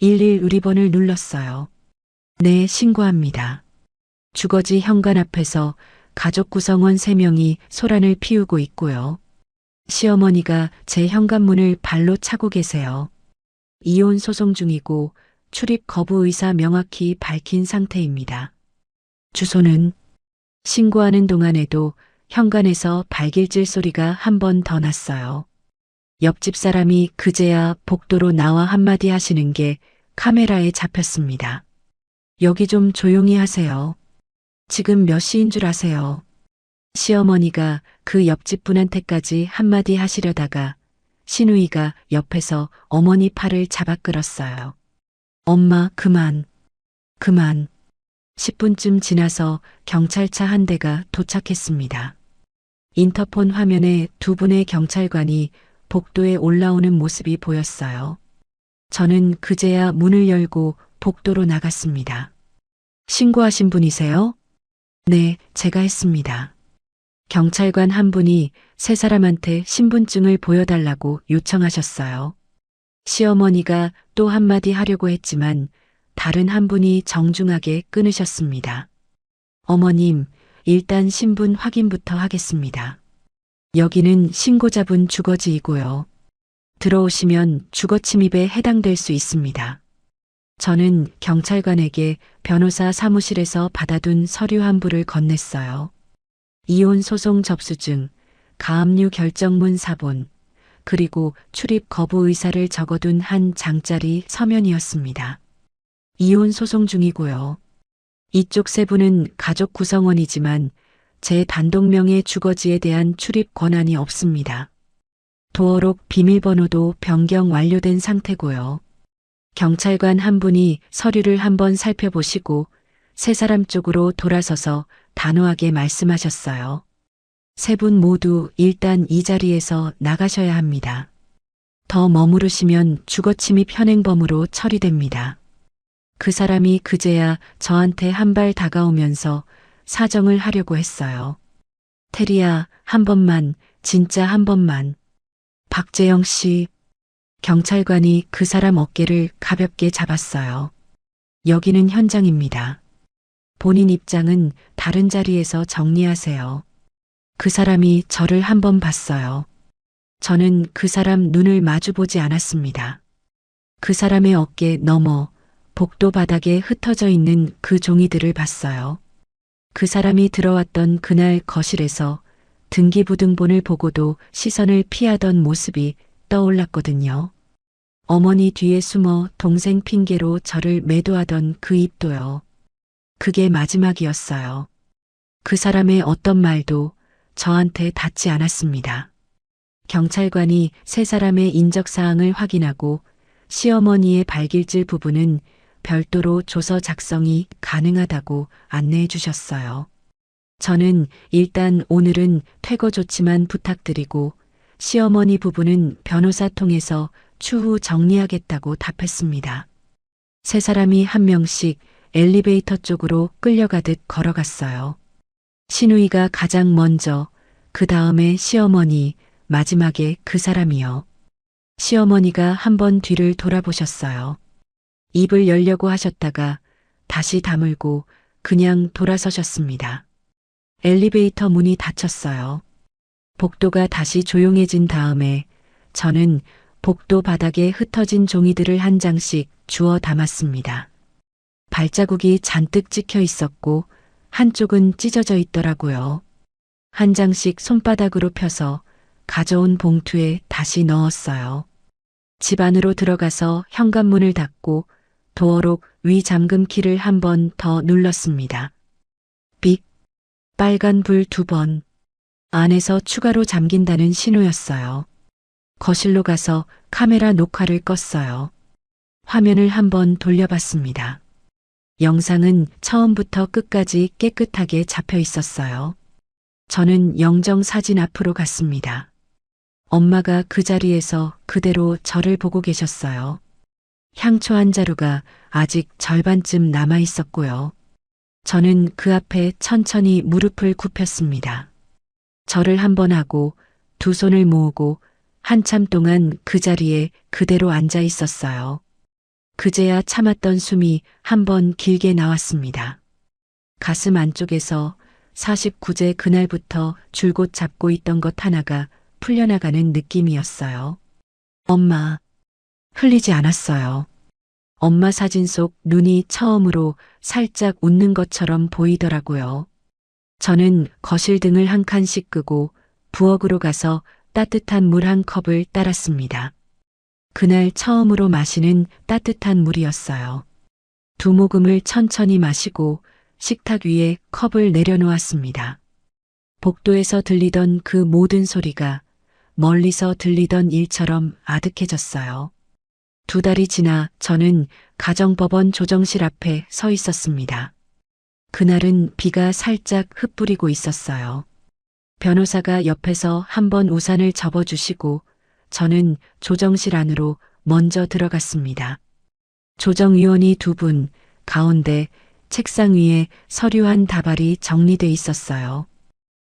11 누리번을 눌렀어요. 네, 신고합니다. 주거지 현관 앞에서 가족 구성원 3명이 소란을 피우고 있고요. 시어머니가 제 현관문을 발로 차고 계세요. 이혼 소송 중이고 출입 거부 의사 명확히 밝힌 상태입니다. 주소는 신고하는 동안에도 현관에서 발길질 소리가 한 번 더 났어요. 옆집 사람이 그제야 복도로 나와 한마디 하시는 게 카메라에 잡혔습니다. 여기 좀 조용히 하세요. 지금 몇 시인 줄 아세요? 시어머니가 그 옆집 분한테까지 한마디 하시려다가 신우이가 옆에서 어머니 팔을 잡아 끌었어요. 엄마, 그만. 그만. 10분쯤 지나서 경찰차 한 대가 도착했습니다. 인터폰 화면에 두 분의 경찰관이 복도에 올라오는 모습이 보였어요. 저는 그제야 문을 열고 복도로 나갔습니다. 신고하신 분이세요? 네, 제가 했습니다. 경찰관 한 분이 세 사람한테 신분증을 보여달라고 요청하셨어요. 시어머니가 또 한마디 하려고 했지만 다른 한 분이 정중하게 끊으셨습니다. 어머님, 일단 신분 확인부터 하겠습니다. 여기는 신고자분 주거지이고요. 들어오시면 주거 침입에 해당될 수 있습니다. 저는 경찰관에게 변호사 사무실에서 받아둔 서류 한 부를 건넸어요. 이혼 소송 접수증, 가압류 결정문 사본, 그리고 출입 거부 의사를 적어둔 한 장짜리 서면이었습니다. 이혼 소송 중이고요. 이쪽 세 분은 가족 구성원이지만 제 단독 명의 주거지에 대한 출입 권한이 없습니다. 도어록 비밀번호도 변경 완료된 상태고요. 경찰관 한 분이 서류를 한번 살펴보시고 세 사람 쪽으로 돌아서서 단호하게 말씀하셨어요. 세 분 모두 일단 이 자리에서 나가셔야 합니다. 더 머무르시면 주거침입 현행범으로 처리됩니다. 그 사람이 그제야 저한테 한 발 다가오면서 사정을 하려고 했어요. 테리야, 한 번만, 진짜 한 번만. 박재영 씨, 경찰관이 그 사람 어깨를 가볍게 잡았어요. 여기는 현장입니다. 본인 입장은 다른 자리에서 정리하세요. 그 사람이 저를 한 번 봤어요. 저는 그 사람 눈을 마주보지 않았습니다. 그 사람의 어깨 너머 복도 바닥에 흩어져 있는 그 종이들을 봤어요. 그 사람이 들어왔던 그날 거실에서 등기부등본을 보고도 시선을 피하던 모습이 떠올랐거든요. 어머니 뒤에 숨어 동생 핑계로 저를 매도하던 그 입도요. 그게 마지막이었어요. 그 사람의 어떤 말도 저한테 닿지 않았습니다. 경찰관이 세 사람의 인적사항을 확인하고 시어머니의 발길질 부분은 별도로 조서 작성이 가능하다고 안내해 주셨어요. 저는 일단 오늘은 퇴거 조치만 부탁드리고 시어머니 부부는 변호사 통해서 추후 정리하겠다고 답했습니다. 세 사람이 한 명씩 엘리베이터 쪽으로 끌려가듯 걸어갔어요. 신우이가 가장 먼저, 그 다음에 시어머니, 마지막에 그 사람이요. 시어머니가 한 번 뒤를 돌아보셨어요. 입을 열려고 하셨다가 다시 다물고 그냥 돌아서셨습니다. 엘리베이터 문이 닫혔어요. 복도가 다시 조용해진 다음에 저는 복도 바닥에 흩어진 종이들을 한 장씩 주워 담았습니다. 발자국이 잔뜩 찍혀 있었고 한쪽은 찢어져 있더라고요. 한 장씩 손바닥으로 펴서 가져온 봉투에 다시 넣었어요. 집 안으로 들어가서 현관문을 닫고 도어록 위 잠금키를 한 번 더 눌렀습니다. 빅, 빨간 불 2번. 안에서 추가로 잠긴다는 신호였어요. 거실로 가서 카메라 녹화를 껐어요. 화면을 한번 돌려봤습니다. 영상은 처음부터 끝까지 깨끗하게 잡혀 있었어요. 저는 영정 사진 앞으로 갔습니다. 엄마가 그 자리에서 그대로 저를 보고 계셨어요. 향초 한 자루가 아직 절반쯤 남아 있었고요. 저는 그 앞에 천천히 무릎을 굽혔습니다. 절을 한 번 하고 두 손을 모으고 한참 동안 그 자리에 그대로 앉아 있었어요. 그제야 참았던 숨이 한 번 길게 나왔습니다. 가슴 안쪽에서 49제 그날부터 줄곧 잡고 있던 것 하나가 풀려나가는 느낌이었어요. 엄마, 흘리지 않았어요. 엄마 사진 속 눈이 처음으로 살짝 웃는 것처럼 보이더라고요. 저는 거실 등을 한 칸씩 끄고 부엌으로 가서 따뜻한 물 한 컵을 따랐습니다. 그날 처음으로 마시는 따뜻한 물이었어요. 두 모금을 천천히 마시고 식탁 위에 컵을 내려놓았습니다. 복도에서 들리던 그 모든 소리가 멀리서 들리던 일처럼 아득해졌어요. 2달이 지나 저는 가정법원 조정실 앞에 서 있었습니다. 그날은 비가 살짝 흩뿌리고 있었어요. 변호사가 옆에서 한번 우산을 접어주시고 저는 조정실 안으로 먼저 들어갔습니다. 조정위원이 2분, 가운데 책상 위에 서류 한 다발이 정리돼 있었어요.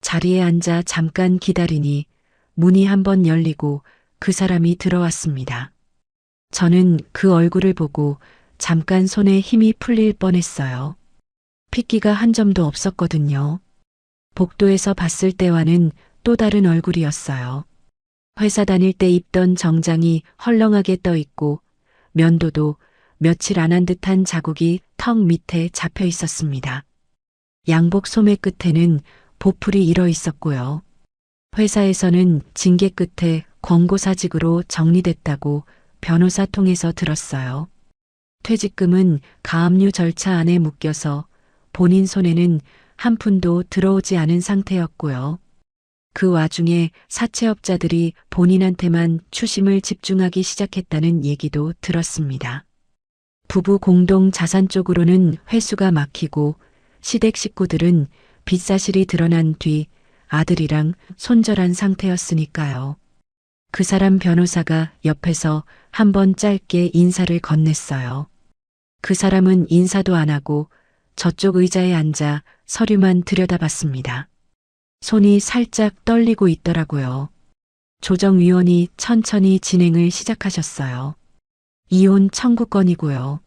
자리에 앉아 잠깐 기다리니 문이 한번 열리고 그 사람이 들어왔습니다. 저는 그 얼굴을 보고 잠깐 손에 힘이 풀릴 뻔했어요. 핏기가 한 점도 없었거든요. 복도에서 봤을 때와는 또 다른 얼굴이었어요. 회사 다닐 때 입던 정장이 헐렁하게 떠 있고 면도도 며칠 안 한 듯한 자국이 턱 밑에 잡혀 있었습니다. 양복 소매 끝에는 보풀이 일어 있었고요. 회사에서는 징계 끝에 권고사직으로 정리됐다고 변호사 통해서 들었어요. 퇴직금은 가압류 절차 안에 묶여서 본인 손에는 한 푼도 들어오지 않은 상태였고요. 그 와중에 사채업자들이 본인한테만 추심을 집중하기 시작했다는 얘기도 들었습니다. 부부 공동 자산 쪽으로는 회수가 막히고 시댁 식구들은 빚사실이 드러난 뒤 아들이랑 손절한 상태였으니까요. 그 사람 변호사가 옆에서 한번 짧게 인사를 건넸어요. 그 사람은 인사도 안 하고 저쪽 의자에 앉아 서류만 들여다봤습니다. 손이 살짝 떨리고 있더라고요. 조정위원이 천천히 진행을 시작하셨어요. 이혼 청구권이고요.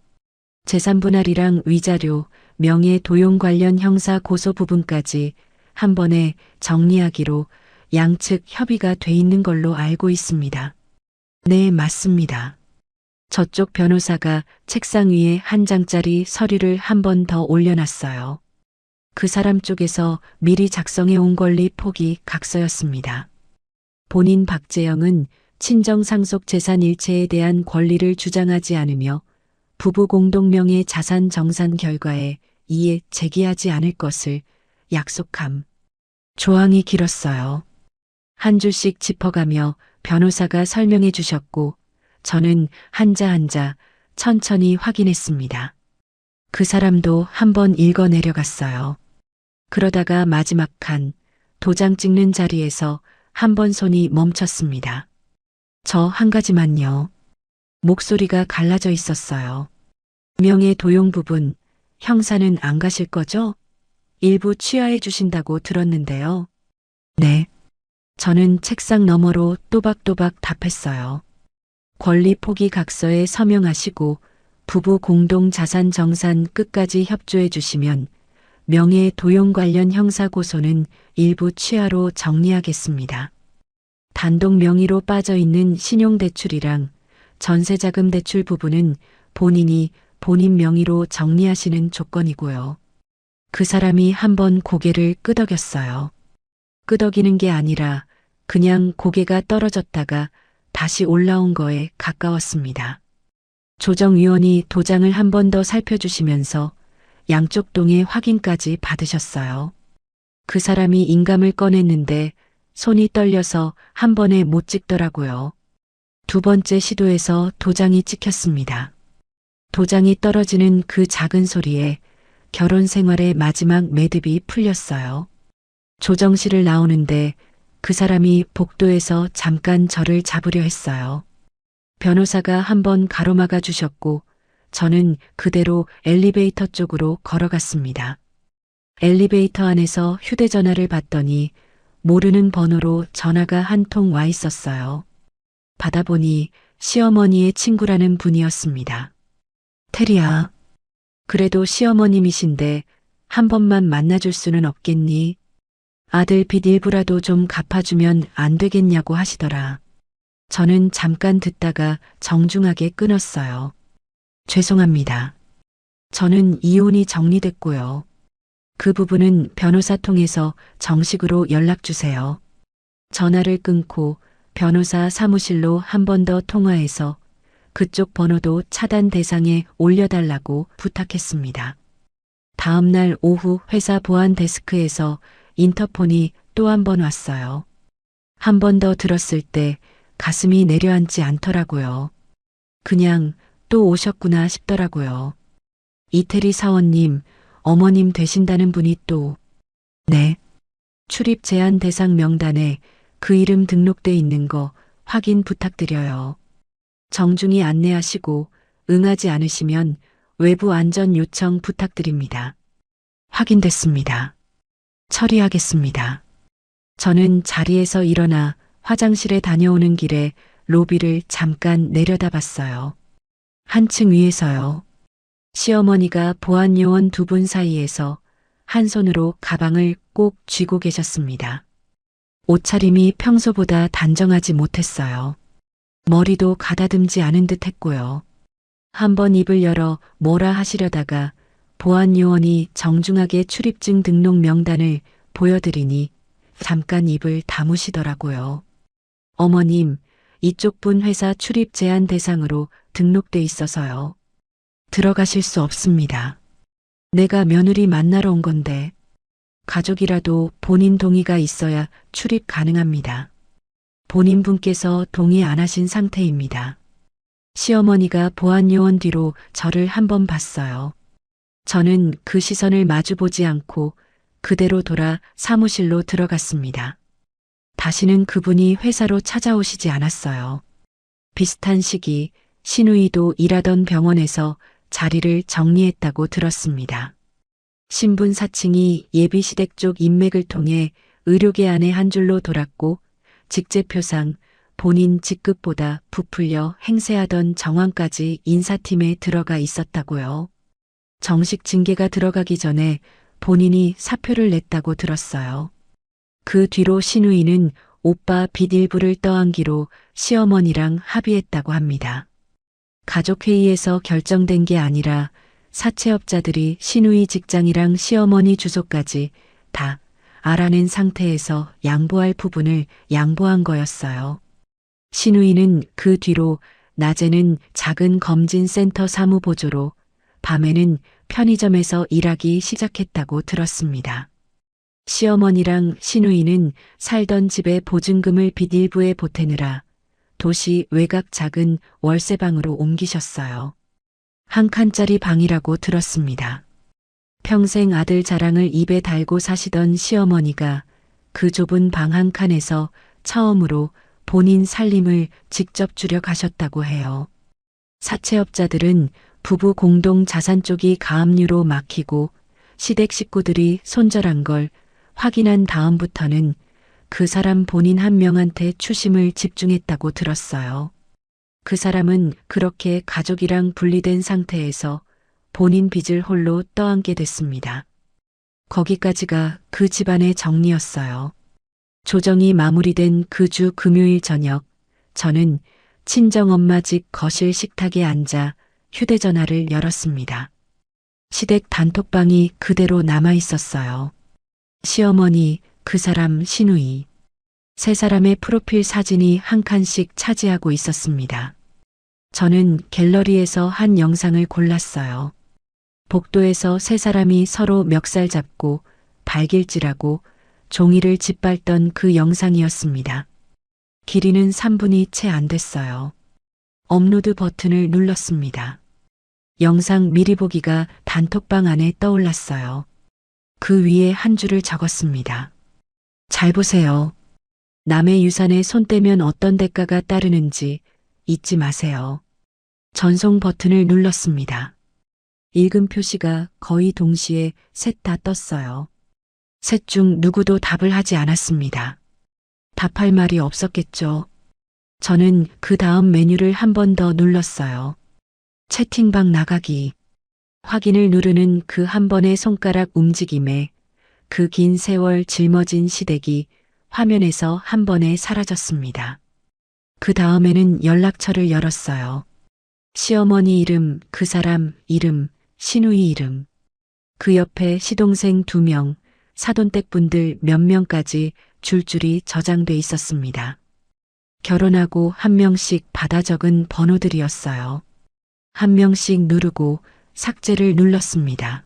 재산분할이랑 위자료, 명예도용 관련 형사 고소 부분까지 한 번에 정리하기로 양측 협의가 돼 있는 걸로 알고 있습니다. 네, 맞습니다. 저쪽 변호사가 책상 위에 한 장짜리 서류를 한 번 더 올려놨어요. 그 사람 쪽에서 미리 작성해 온 권리 포기 각서였습니다. 본인 박재영은 친정 상속 재산 일체에 대한 권리를 주장하지 않으며 부부 공동명의 자산 정산 결과에 이에 제기하지 않을 것을 약속함. 조항이 길었어요. 한 줄씩 짚어가며 변호사가 설명해 주셨고 저는 한자 한자 천천히 확인했습니다. 그 사람도 한번 읽어 내려갔어요. 그러다가 마지막 칸 도장 찍는 자리에서 한 번 손이 멈췄습니다. 저 한 가지만요. 목소리가 갈라져 있었어요. 명예 도용 부분, 형사는 안 가실 거죠? 일부 취하해 주신다고 들었는데요. 네. 저는 책상 너머로 또박또박 답했어요. 권리 포기 각서에 서명하시고 부부 공동 자산 정산 끝까지 협조해 주시면 명예 도용 관련 형사 고소는 일부 취하로 정리하겠습니다. 단독 명의로 빠져 있는 신용대출이랑 전세자금 대출 부분은 본인이 본인 명의로 정리하시는 조건이고요. 그 사람이 한번 고개를 끄덕였어요. 끄덕이는 게 아니라 그냥 고개가 떨어졌다가 다시 올라온 거에 가까웠습니다. 조정위원이 도장을 한 번 더 살펴주시면서 양쪽 동의 확인까지 받으셨어요. 그 사람이 인감을 꺼냈는데 손이 떨려서 한 번에 못 찍더라고요. 두 번째 시도에서 도장이 찍혔습니다. 도장이 떨어지는 그 작은 소리에 결혼 생활의 마지막 매듭이 풀렸어요. 조정실을 나오는데 그 사람이 복도에서 잠깐 저를 잡으려 했어요. 변호사가 한번 가로막아 주셨고 저는 그대로 엘리베이터 쪽으로 걸어갔습니다. 엘리베이터 안에서 휴대전화를 봤더니 모르는 번호로 전화가 한 통 와 있었어요. 받아보니 시어머니의 친구라는 분이었습니다. 테리야, 그래도 시어머님이신데 한 번만 만나줄 수는 없겠니? 아들 빚 일부라도 좀 갚아주면 안 되겠냐고 하시더라. 저는 잠깐 듣다가 정중하게 끊었어요. 죄송합니다. 저는 이혼이 정리됐고요. 그 부분은 변호사 통해서 정식으로 연락 주세요. 전화를 끊고 변호사 사무실로 한 번 더 통화해서 그쪽 번호도 차단 대상에 올려달라고 부탁했습니다. 다음 날 오후 회사 보안 데스크에서 인터폰이 또 한 번 왔어요. 한 번 더 들었을 때 가슴이 내려앉지 않더라고요. 그냥 또 오셨구나 싶더라고요. 이태리 사원님, 어머님 되신다는 분이 또, 네. 출입 제한 대상 명단에 그 이름 등록돼 있는 거 확인 부탁드려요. 정중히 안내하시고 응하지 않으시면 외부 안전 요청 부탁드립니다. 확인됐습니다. 처리하겠습니다. 저는 자리에서 일어나 화장실에 다녀오는 길에 로비를 잠깐 내려다봤어요. 한층 위에서요. 시어머니가 보안 요원 두 분 사이에서 한 손으로 가방을 꼭 쥐고 계셨습니다. 옷차림이 평소보다 단정하지 못했어요. 머리도 가다듬지 않은 듯 했고요. 한번 입을 열어 뭐라 하시려다가 보안 요원이 정중하게 출입증 등록 명단을 보여드리니 잠깐 입을 다무시더라고요. 어머님, 이쪽 분 회사 출입 제한 대상으로 등록돼 있어서요. 들어가실 수 없습니다. 내가 며느리 만나러 온 건데 가족이라도 본인 동의가 있어야 출입 가능합니다. 본인 분께서 동의 안 하신 상태입니다. 시어머니가 보안요원 뒤로 저를 한번 봤어요. 저는 그 시선을 마주보지 않고 그대로 돌아 사무실로 들어갔습니다. 다시는 그분이 회사로 찾아오시지 않았어요. 비슷한 시기 신우이도 일하던 병원에서 자리를 정리했다고 들었습니다. 신분 사칭이 예비시댁 쪽 인맥을 통해 의료계 안에 한 줄로 돌았고 직제표상, 본인 직급보다 부풀려 행세하던 정황까지 인사팀에 들어가 있었다고요. 정식 징계가 들어가기 전에 본인이 사표를 냈다고 들었어요. 그 뒤로 신우이는 오빠 빚 일부를 떠안기로 시어머니랑 합의했다고 합니다. 가족회의에서 결정된 게 아니라 사채업자들이 신우이 직장이랑 시어머니 주소까지 다 알아낸 상태에서 양보할 부분을 양보한 거였어요. 신우이는 그 뒤로 낮에는 작은 검진센터 사무보조로 밤에는 편의점에서 일하기 시작했다고 들었습니다. 시어머니랑 신우이는 살던 집에 보증금을 빚 일부에 보태느라 도시 외곽 작은 월세방으로 옮기셨어요. 한 칸짜리 방이라고 들었습니다. 평생 아들 자랑을 입에 달고 사시던 시어머니가 그 좁은 방 한 칸에서 처음으로 본인 살림을 직접 줄여가셨다고 해요. 사채업자들은 부부 공동 자산 쪽이 가압류로 막히고 시댁 식구들이 손절한 걸 확인한 다음부터는 그 사람 본인 한 명한테 추심을 집중했다고 들었어요. 그 사람은 그렇게 가족이랑 분리된 상태에서 본인 빚을 홀로 떠안게 됐습니다. 거기까지가 그 집안의 정리였어요. 조정이 마무리된 그 주 금요일 저녁, 저는 친정엄마 집 거실 식탁에 앉아 휴대전화를 열었습니다. 시댁 단톡방이 그대로 남아 있었어요. 시어머니, 그 사람 신우이. 세 사람의 프로필 사진이 한 칸씩 차지하고 있었습니다. 저는 갤러리에서 한 영상을 골랐어요. 복도에서 세 사람이 서로 멱살 잡고 발길질하고 종이를 짓밟던 그 영상이었습니다. 길이는 3분이 채 안 됐어요. 업로드 버튼을 눌렀습니다. 영상 미리 보기가 단톡방 안에 떠올랐어요. 그 위에 한 줄을 적었습니다. 잘 보세요. 남의 유산에 손 떼면 어떤 대가가 따르는지 잊지 마세요. 전송 버튼을 눌렀습니다. 읽음 표시가 거의 동시에 셋 다 떴어요. 셋 중 누구도 답을 하지 않았습니다. 답할 말이 없었겠죠. 저는 그 다음 메뉴를 한 번 더 눌렀어요. 채팅방 나가기. 확인을 누르는 그 한 번의 손가락 움직임에 그 긴 세월 짊어진 시댁이 화면에서 한 번에 사라졌습니다. 그 다음에는 연락처를 열었어요. 시어머니 이름, 그 사람 이름, 신우이 이름. 그 옆에 시동생 2명, 사돈댁 분들 몇 명까지 줄줄이 저장돼 있었습니다. 결혼하고 한 명씩 받아 적은 번호들이었어요. 한 명씩 누르고 삭제를 눌렀습니다.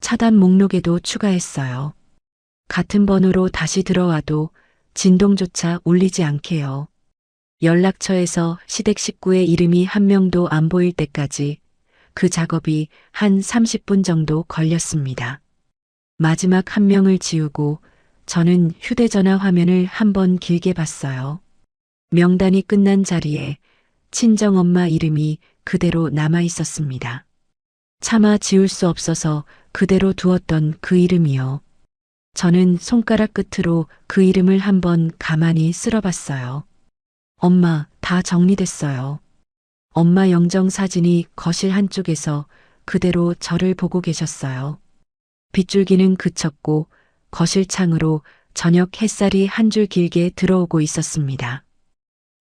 차단 목록에도 추가했어요. 같은 번호로 다시 들어와도 진동조차 울리지 않게요. 연락처에서 시댁 식구의 이름이 한 명도 안 보일 때까지 그 작업이 한 30분 정도 걸렸습니다. 마지막 한 명을 지우고 저는 휴대전화 화면을 한번 길게 봤어요. 명단이 끝난 자리에 친정엄마 이름이 그대로 남아 있었습니다. 차마 지울 수 없어서 그대로 두었던 그 이름이요. 저는 손가락 끝으로 그 이름을 한번 가만히 쓸어봤어요. 엄마, 다 정리됐어요. 엄마 영정 사진이 거실 한쪽에서 그대로 저를 보고 계셨어요. 빗줄기는 그쳤고 거실 창으로 저녁 햇살이 한 줄 길게 들어오고 있었습니다.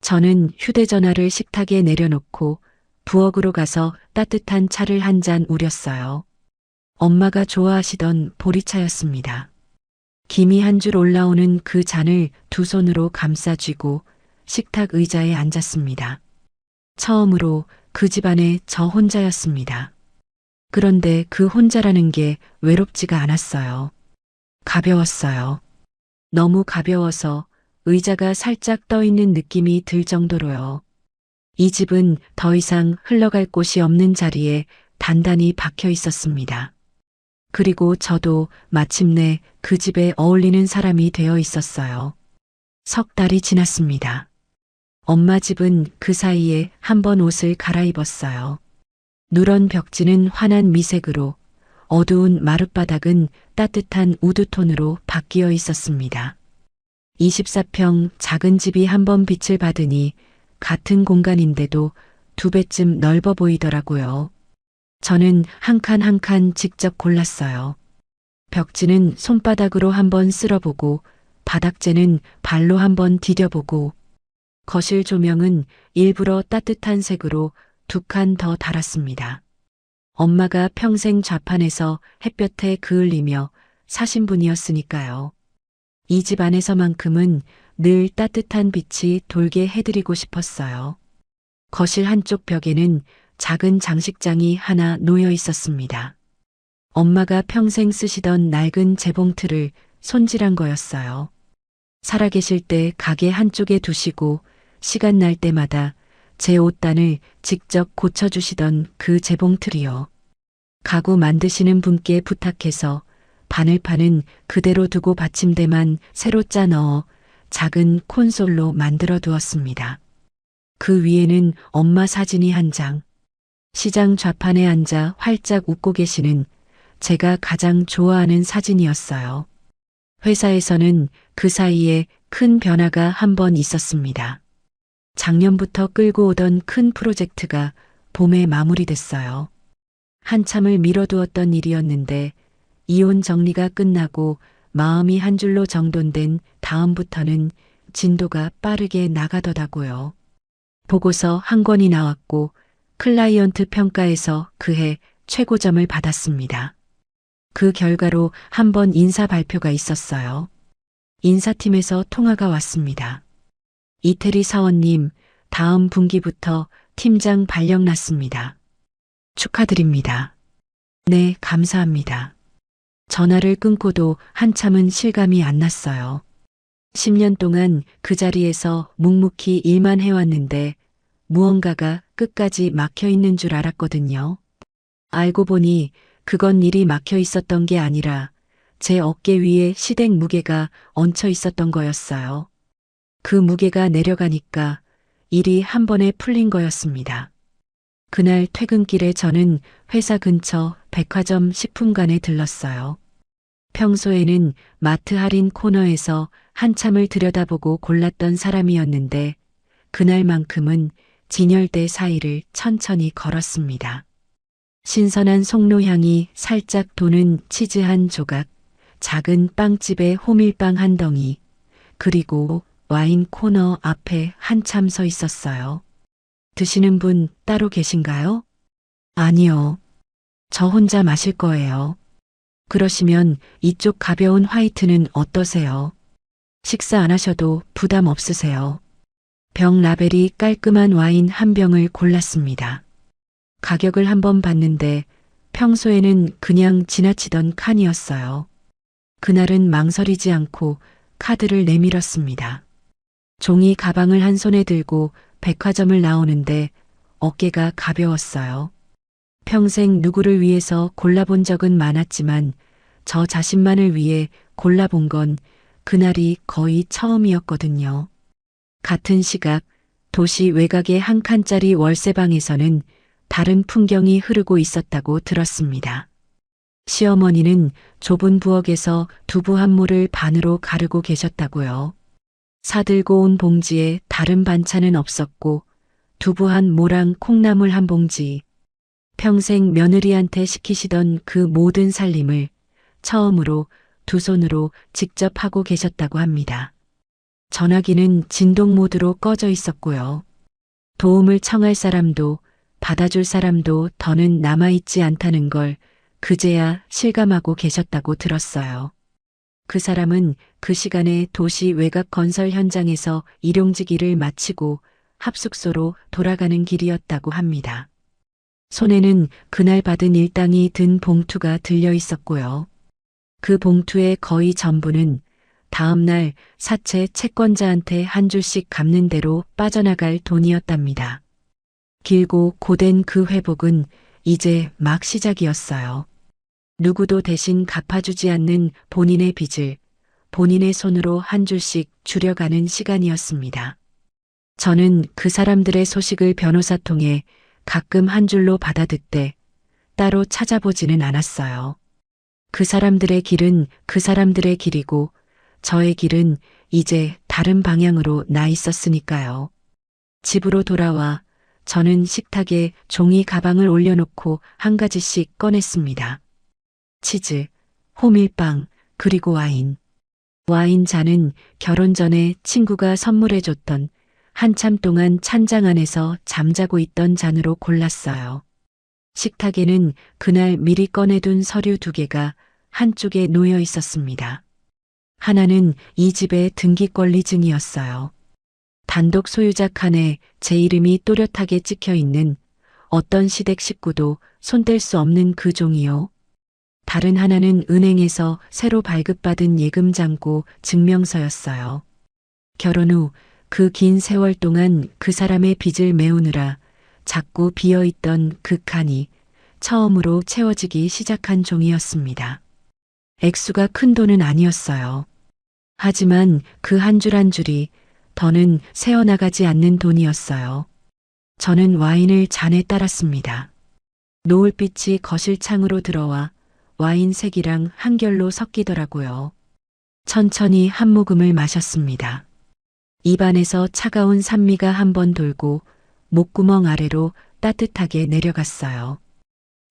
저는 휴대전화를 식탁에 내려놓고 부엌으로 가서 따뜻한 차를 한 잔 우렸어요. 엄마가 좋아하시던 보리차였습니다. 김이 한 줄 올라오는 그 잔을 두 손으로 감싸 쥐고 식탁 의자에 앉았습니다. 처음으로 그 집안에 저 혼자였습니다. 그런데 그 혼자라는 게 외롭지가 않았어요. 가벼웠어요. 너무 가벼워서 의자가 살짝 떠 있는 느낌이 들 정도로요. 이 집은 더 이상 흘러갈 곳이 없는 자리에 단단히 박혀 있었습니다. 그리고 저도 마침내 그 집에 어울리는 사람이 되어 있었어요. 석 달이 지났습니다. 엄마 집은 그 사이에 한 번 옷을 갈아입었어요. 누런 벽지는 환한 미색으로, 어두운 마룻바닥은 따뜻한 우드톤으로 바뀌어 있었습니다. 24평 작은 집이 한 번 빛을 받으니 같은 공간인데도 2배쯤 넓어 보이더라고요. 저는 한 칸 한 칸 직접 골랐어요. 벽지는 손바닥으로 한번 쓸어보고 바닥재는 발로 한번 디뎌보고 거실 조명은 일부러 따뜻한 색으로 2칸 더 달았습니다. 엄마가 평생 좌판에서 햇볕에 그을리며 사신 분이었으니까요. 이 집 안에서만큼은 늘 따뜻한 빛이 돌게 해드리고 싶었어요. 거실 한쪽 벽에는 작은 장식장이 하나 놓여 있었습니다. 엄마가 평생 쓰시던 낡은 재봉틀을 손질한 거였어요. 살아계실 때 가게 한쪽에 두시고 시간 날 때마다 제 옷단을 직접 고쳐주시던 그 재봉틀이요. 가구 만드시는 분께 부탁해서 바늘판은 그대로 두고 받침대만 새로 짜 넣어 작은 콘솔로 만들어 두었습니다. 그 위에는 엄마 사진이 한 장, 시장 좌판에 앉아 활짝 웃고 계시는 제가 가장 좋아하는 사진이었어요. 회사에서는 그 사이에 큰 변화가 한 번 있었습니다. 작년부터 끌고 오던 큰 프로젝트가 봄에 마무리됐어요. 한참을 미뤄두었던 일이었는데 이혼 정리가 끝나고 마음이 한 줄로 정돈된 다음부터는 진도가 빠르게 나가더라고요. 보고서 한 권이 나왔고 클라이언트 평가에서 그해 최고점을 받았습니다. 그 결과로 한 번 인사 발표가 있었어요. 인사팀에서 통화가 왔습니다. 이태리 사원님, 다음 분기부터 팀장 발령 났습니다. 축하드립니다. 네, 감사합니다. 전화를 끊고도 한참은 실감이 안 났어요. 10년 동안 그 자리에서 묵묵히 일만 해왔는데 무언가가 끝까지 막혀 있는 줄 알았거든요. 알고 보니 그건 일이 막혀 있었던 게 아니라 제 어깨 위에 시댁 무게가 얹혀 있었던 거였어요. 그 무게가 내려가니까 일이 한 번에 풀린 거였습니다. 그날 퇴근길에 저는 회사 근처 백화점 식품관에 들렀어요. 평소에는 마트 할인 코너에서 한참을 들여다보고 골랐던 사람이었는데 그날만큼은 진열대 사이를 천천히 걸었습니다. 신선한 송로향이 살짝 도는 치즈 한 조각, 작은 빵집의 호밀빵 한 덩이, 그리고 와인 코너 앞에 한참 서 있었어요. 드시는 분 따로 계신가요? 아니요. 저 혼자 마실 거예요. 그러시면 이쪽 가벼운 화이트는 어떠세요? 식사 안 하셔도 부담 없으세요. 병 라벨이 깔끔한 와인 한 병을 골랐습니다. 가격을 한번 봤는데 평소에는 그냥 지나치던 칸이었어요. 그날은 망설이지 않고 카드를 내밀었습니다. 종이 가방을 한 손에 들고 백화점을 나오는데 어깨가 가벼웠어요. 평생 누구를 위해서 골라본 적은 많았지만 저 자신만을 위해 골라본 건 그날이 거의 처음이었거든요. 같은 시각 도시 외곽의 한 칸짜리 월세방에서는 다른 풍경이 흐르고 있었다고 들었습니다. 시어머니는 좁은 부엌에서 두부 한 모를 반으로 가르고 계셨다고요. 사들고 온 봉지에 다른 반찬은 없었고 두부 한 모랑 콩나물 한 봉지, 평생 며느리한테 시키시던 그 모든 살림을 처음으로 두 손으로 직접 하고 계셨다고 합니다. 전화기는 진동 모드로 꺼져 있었고요. 도움을 청할 사람도 받아줄 사람도 더는 남아있지 않다는 걸 그제야 실감하고 계셨다고 들었어요. 그 사람은 그 시간에 도시 외곽 건설 현장에서 일용직 일을 마치고 합숙소로 돌아가는 길이었다고 합니다. 손에는 그날 받은 일당이 든 봉투가 들려 있었고요. 그 봉투의 거의 전부는 다음날 사채 채권자한테 한 줄씩 갚는 대로 빠져나갈 돈이었답니다. 길고 고된 그 회복은 이제 막 시작이었어요. 누구도 대신 갚아주지 않는 본인의 빚을 본인의 손으로 한 줄씩 줄여가는 시간이었습니다. 저는 그 사람들의 소식을 변호사 통해 가끔 한 줄로 받아 듣되 따로 찾아보지는 않았어요. 그 사람들의 길은 그 사람들의 길이고 저의 길은 이제 다른 방향으로 나 있었으니까요. 집으로 돌아와 저는 식탁에 종이 가방을 올려놓고 한 가지씩 꺼냈습니다. 치즈, 호밀빵, 그리고 와인. 와인 잔은 결혼 전에 친구가 선물해줬던 한참 동안 찬장 안에서 잠자고 있던 잔으로 골랐어요. 식탁에는 그날 미리 꺼내둔 서류 2개가 한쪽에 놓여 있었습니다. 하나는 이 집의 등기권리증이었어요. 단독 소유자 칸에 제 이름이 또렷하게 찍혀 있는 어떤 시댁 식구도 손댈 수 없는 그 종이요. 다른 하나는 은행에서 새로 발급받은 예금잔고 증명서였어요. 결혼 후 그 긴 세월 동안 그 사람의 빚을 메우느라 자꾸 비어있던 그 칸이 처음으로 채워지기 시작한 종이었습니다. 액수가 큰 돈은 아니었어요. 하지만 그 한 줄 한 줄이 더는 새어나가지 않는 돈이었어요. 저는 와인을 잔에 따랐습니다. 노을빛이 거실 창으로 들어와 와인 색이랑 한결로 섞이더라고요. 천천히 한 모금을 마셨습니다. 입안에서 차가운 산미가 한번 돌고 목구멍 아래로 따뜻하게 내려갔어요.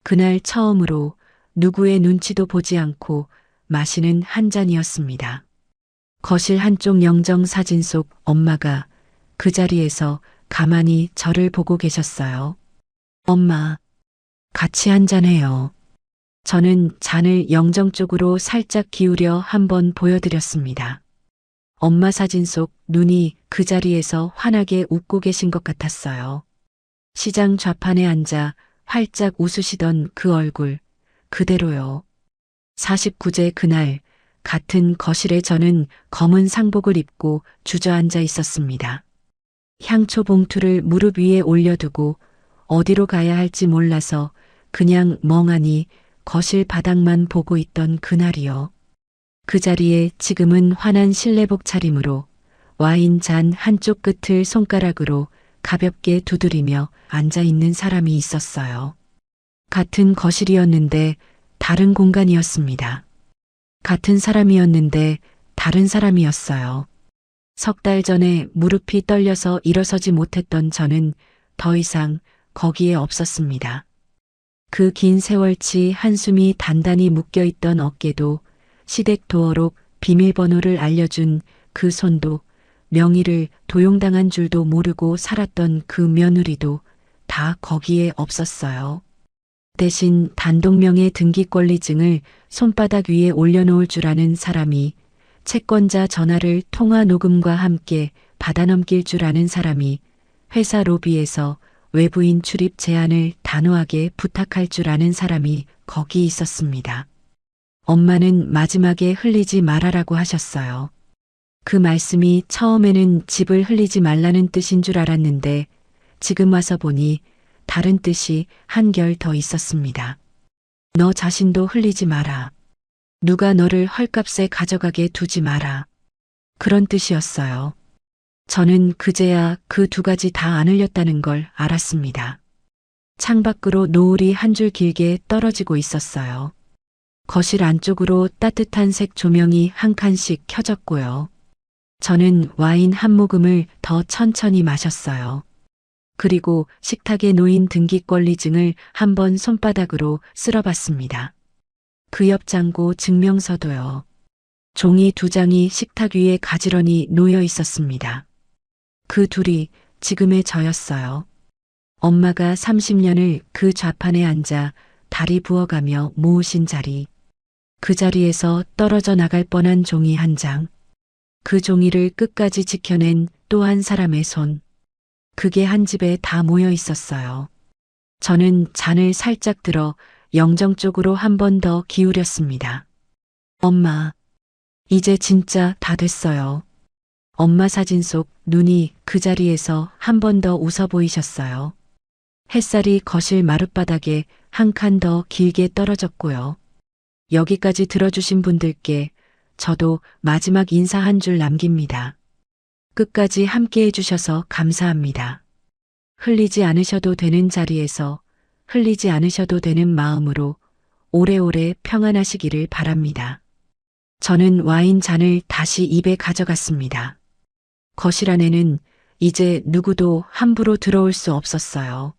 그날 처음으로 누구의 눈치도 보지 않고 마시는 한 잔이었습니다. 거실 한쪽 영정 사진 속 엄마가 그 자리에서 가만히 저를 보고 계셨어요. 엄마, 같이 한잔해요. 저는 잔을 영정 쪽으로 살짝 기울여 한번 보여드렸습니다. 엄마 사진 속 눈이 그 자리에서 환하게 웃고 계신 것 같았어요. 시장 좌판에 앉아 활짝 웃으시던 그 얼굴, 그대로요. 49제 그날, 같은 거실에 저는 검은 상복을 입고 주저앉아 있었습니다. 향초 봉투를 무릎 위에 올려두고 어디로 가야 할지 몰라서 그냥 멍하니 거실 바닥만 보고 있던 그날이요. 그 자리에 지금은 환한 실내복 차림으로 와인 잔 한쪽 끝을 손가락으로 가볍게 두드리며 앉아 있는 사람이 있었어요. 같은 거실이었는데 다른 공간이었습니다. 같은 사람이었는데 다른 사람이었어요. 3달 전에 무릎이 떨려서 일어서지 못했던 저는 더 이상 거기에 없었습니다. 그 긴 세월치 한숨이 단단히 묶여있던 어깨도 시댁 도어록 비밀번호를 알려준 그 손도 명의를 도용당한 줄도 모르고 살았던 그 며느리도 다 거기에 없었어요. 대신 단독명의 등기권리증을 손바닥 위에 올려놓을 줄 아는 사람이, 채권자 전화를 통화 녹음과 함께 받아넘길 줄 아는 사람이, 회사 로비에서 외부인 출입 제한을 단호하게 부탁할 줄 아는 사람이 거기 있었습니다. 엄마는 마지막에 흘리지 말아라고 하셨어요. 그 말씀이 처음에는 집을 흘리지 말라는 뜻인 줄 알았는데 지금 와서 보니 다른 뜻이 한결 더 있었습니다. 너 자신도 흘리지 마라. 누가 너를 헐값에 가져가게 두지 마라. 그런 뜻이었어요. 저는 그제야 그 2가지 다 안 흘렸다는 걸 알았습니다. 창밖으로 노을이 한 줄 길게 떨어지고 있었어요. 거실 안쪽으로 따뜻한 색 조명이 한 칸씩 켜졌고요. 저는 와인 한 모금을 더 천천히 마셨어요. 그리고 식탁에 놓인 등기권리증을 한번 손바닥으로 쓸어봤습니다. 그 옆 잔고 증명서도요. 종이 2장이 식탁 위에 가지런히 놓여 있었습니다. 그 둘이 지금의 저였어요. 엄마가 30년을 그 좌판에 앉아 다리 부어가며 모으신 자리. 그 자리에서 떨어져 나갈 뻔한 종이 한 장. 그 종이를 끝까지 지켜낸 또 한 사람의 손. 그게 한 집에 다 모여 있었어요. 저는 잔을 살짝 들어 영정 쪽으로 한 번 더 기울였습니다. 엄마, 이제 진짜 다 됐어요. 엄마 사진 속 눈이 그 자리에서 한 번 더 웃어 보이셨어요. 햇살이 거실 마룻바닥에 한 칸 더 길게 떨어졌고요. 여기까지 들어주신 분들께 저도 마지막 인사 한 줄 남깁니다. 끝까지 함께 해주셔서 감사합니다. 흘리지 않으셔도 되는 자리에서 흘리지 않으셔도 되는 마음으로 오래오래 평안하시기를 바랍니다. 저는 와인 잔을 다시 입에 가져갔습니다. 거실 안에는 이제 누구도 함부로 들어올 수 없었어요.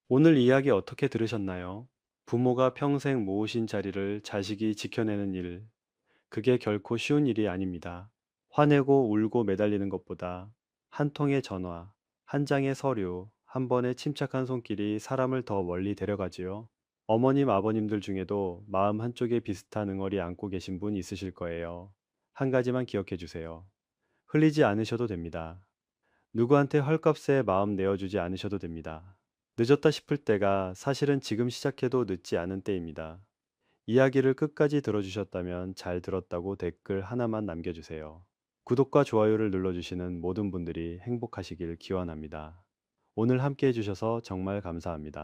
오늘 이야기 어떻게 들으셨나요? 부모가 평생 모으신 자리를 자식이 지켜내는 일, 그게 결코 쉬운 일이 아닙니다. 화내고 울고 매달리는 것보다 한 통의 전화, 한 장의 서류, 한 번의 침착한 손길이 사람을 더 멀리 데려가지요. 어머님, 아버님들 중에도 마음 한쪽에 비슷한 응어리 안고 계신 분 있으실 거예요. 한 가지만 기억해 주세요. 흘리지 않으셔도 됩니다. 누구한테 헐값에 마음 내어주지 않으셔도 됩니다. 늦었다 싶을 때가 사실은 지금 시작해도 늦지 않은 때입니다. 이야기를 끝까지 들어주셨다면 잘 들었다고 댓글 하나만 남겨주세요. 구독과 좋아요를 눌러주시는 모든 분들이 행복하시길 기원합니다. 오늘 함께 해주셔서 정말 감사합니다.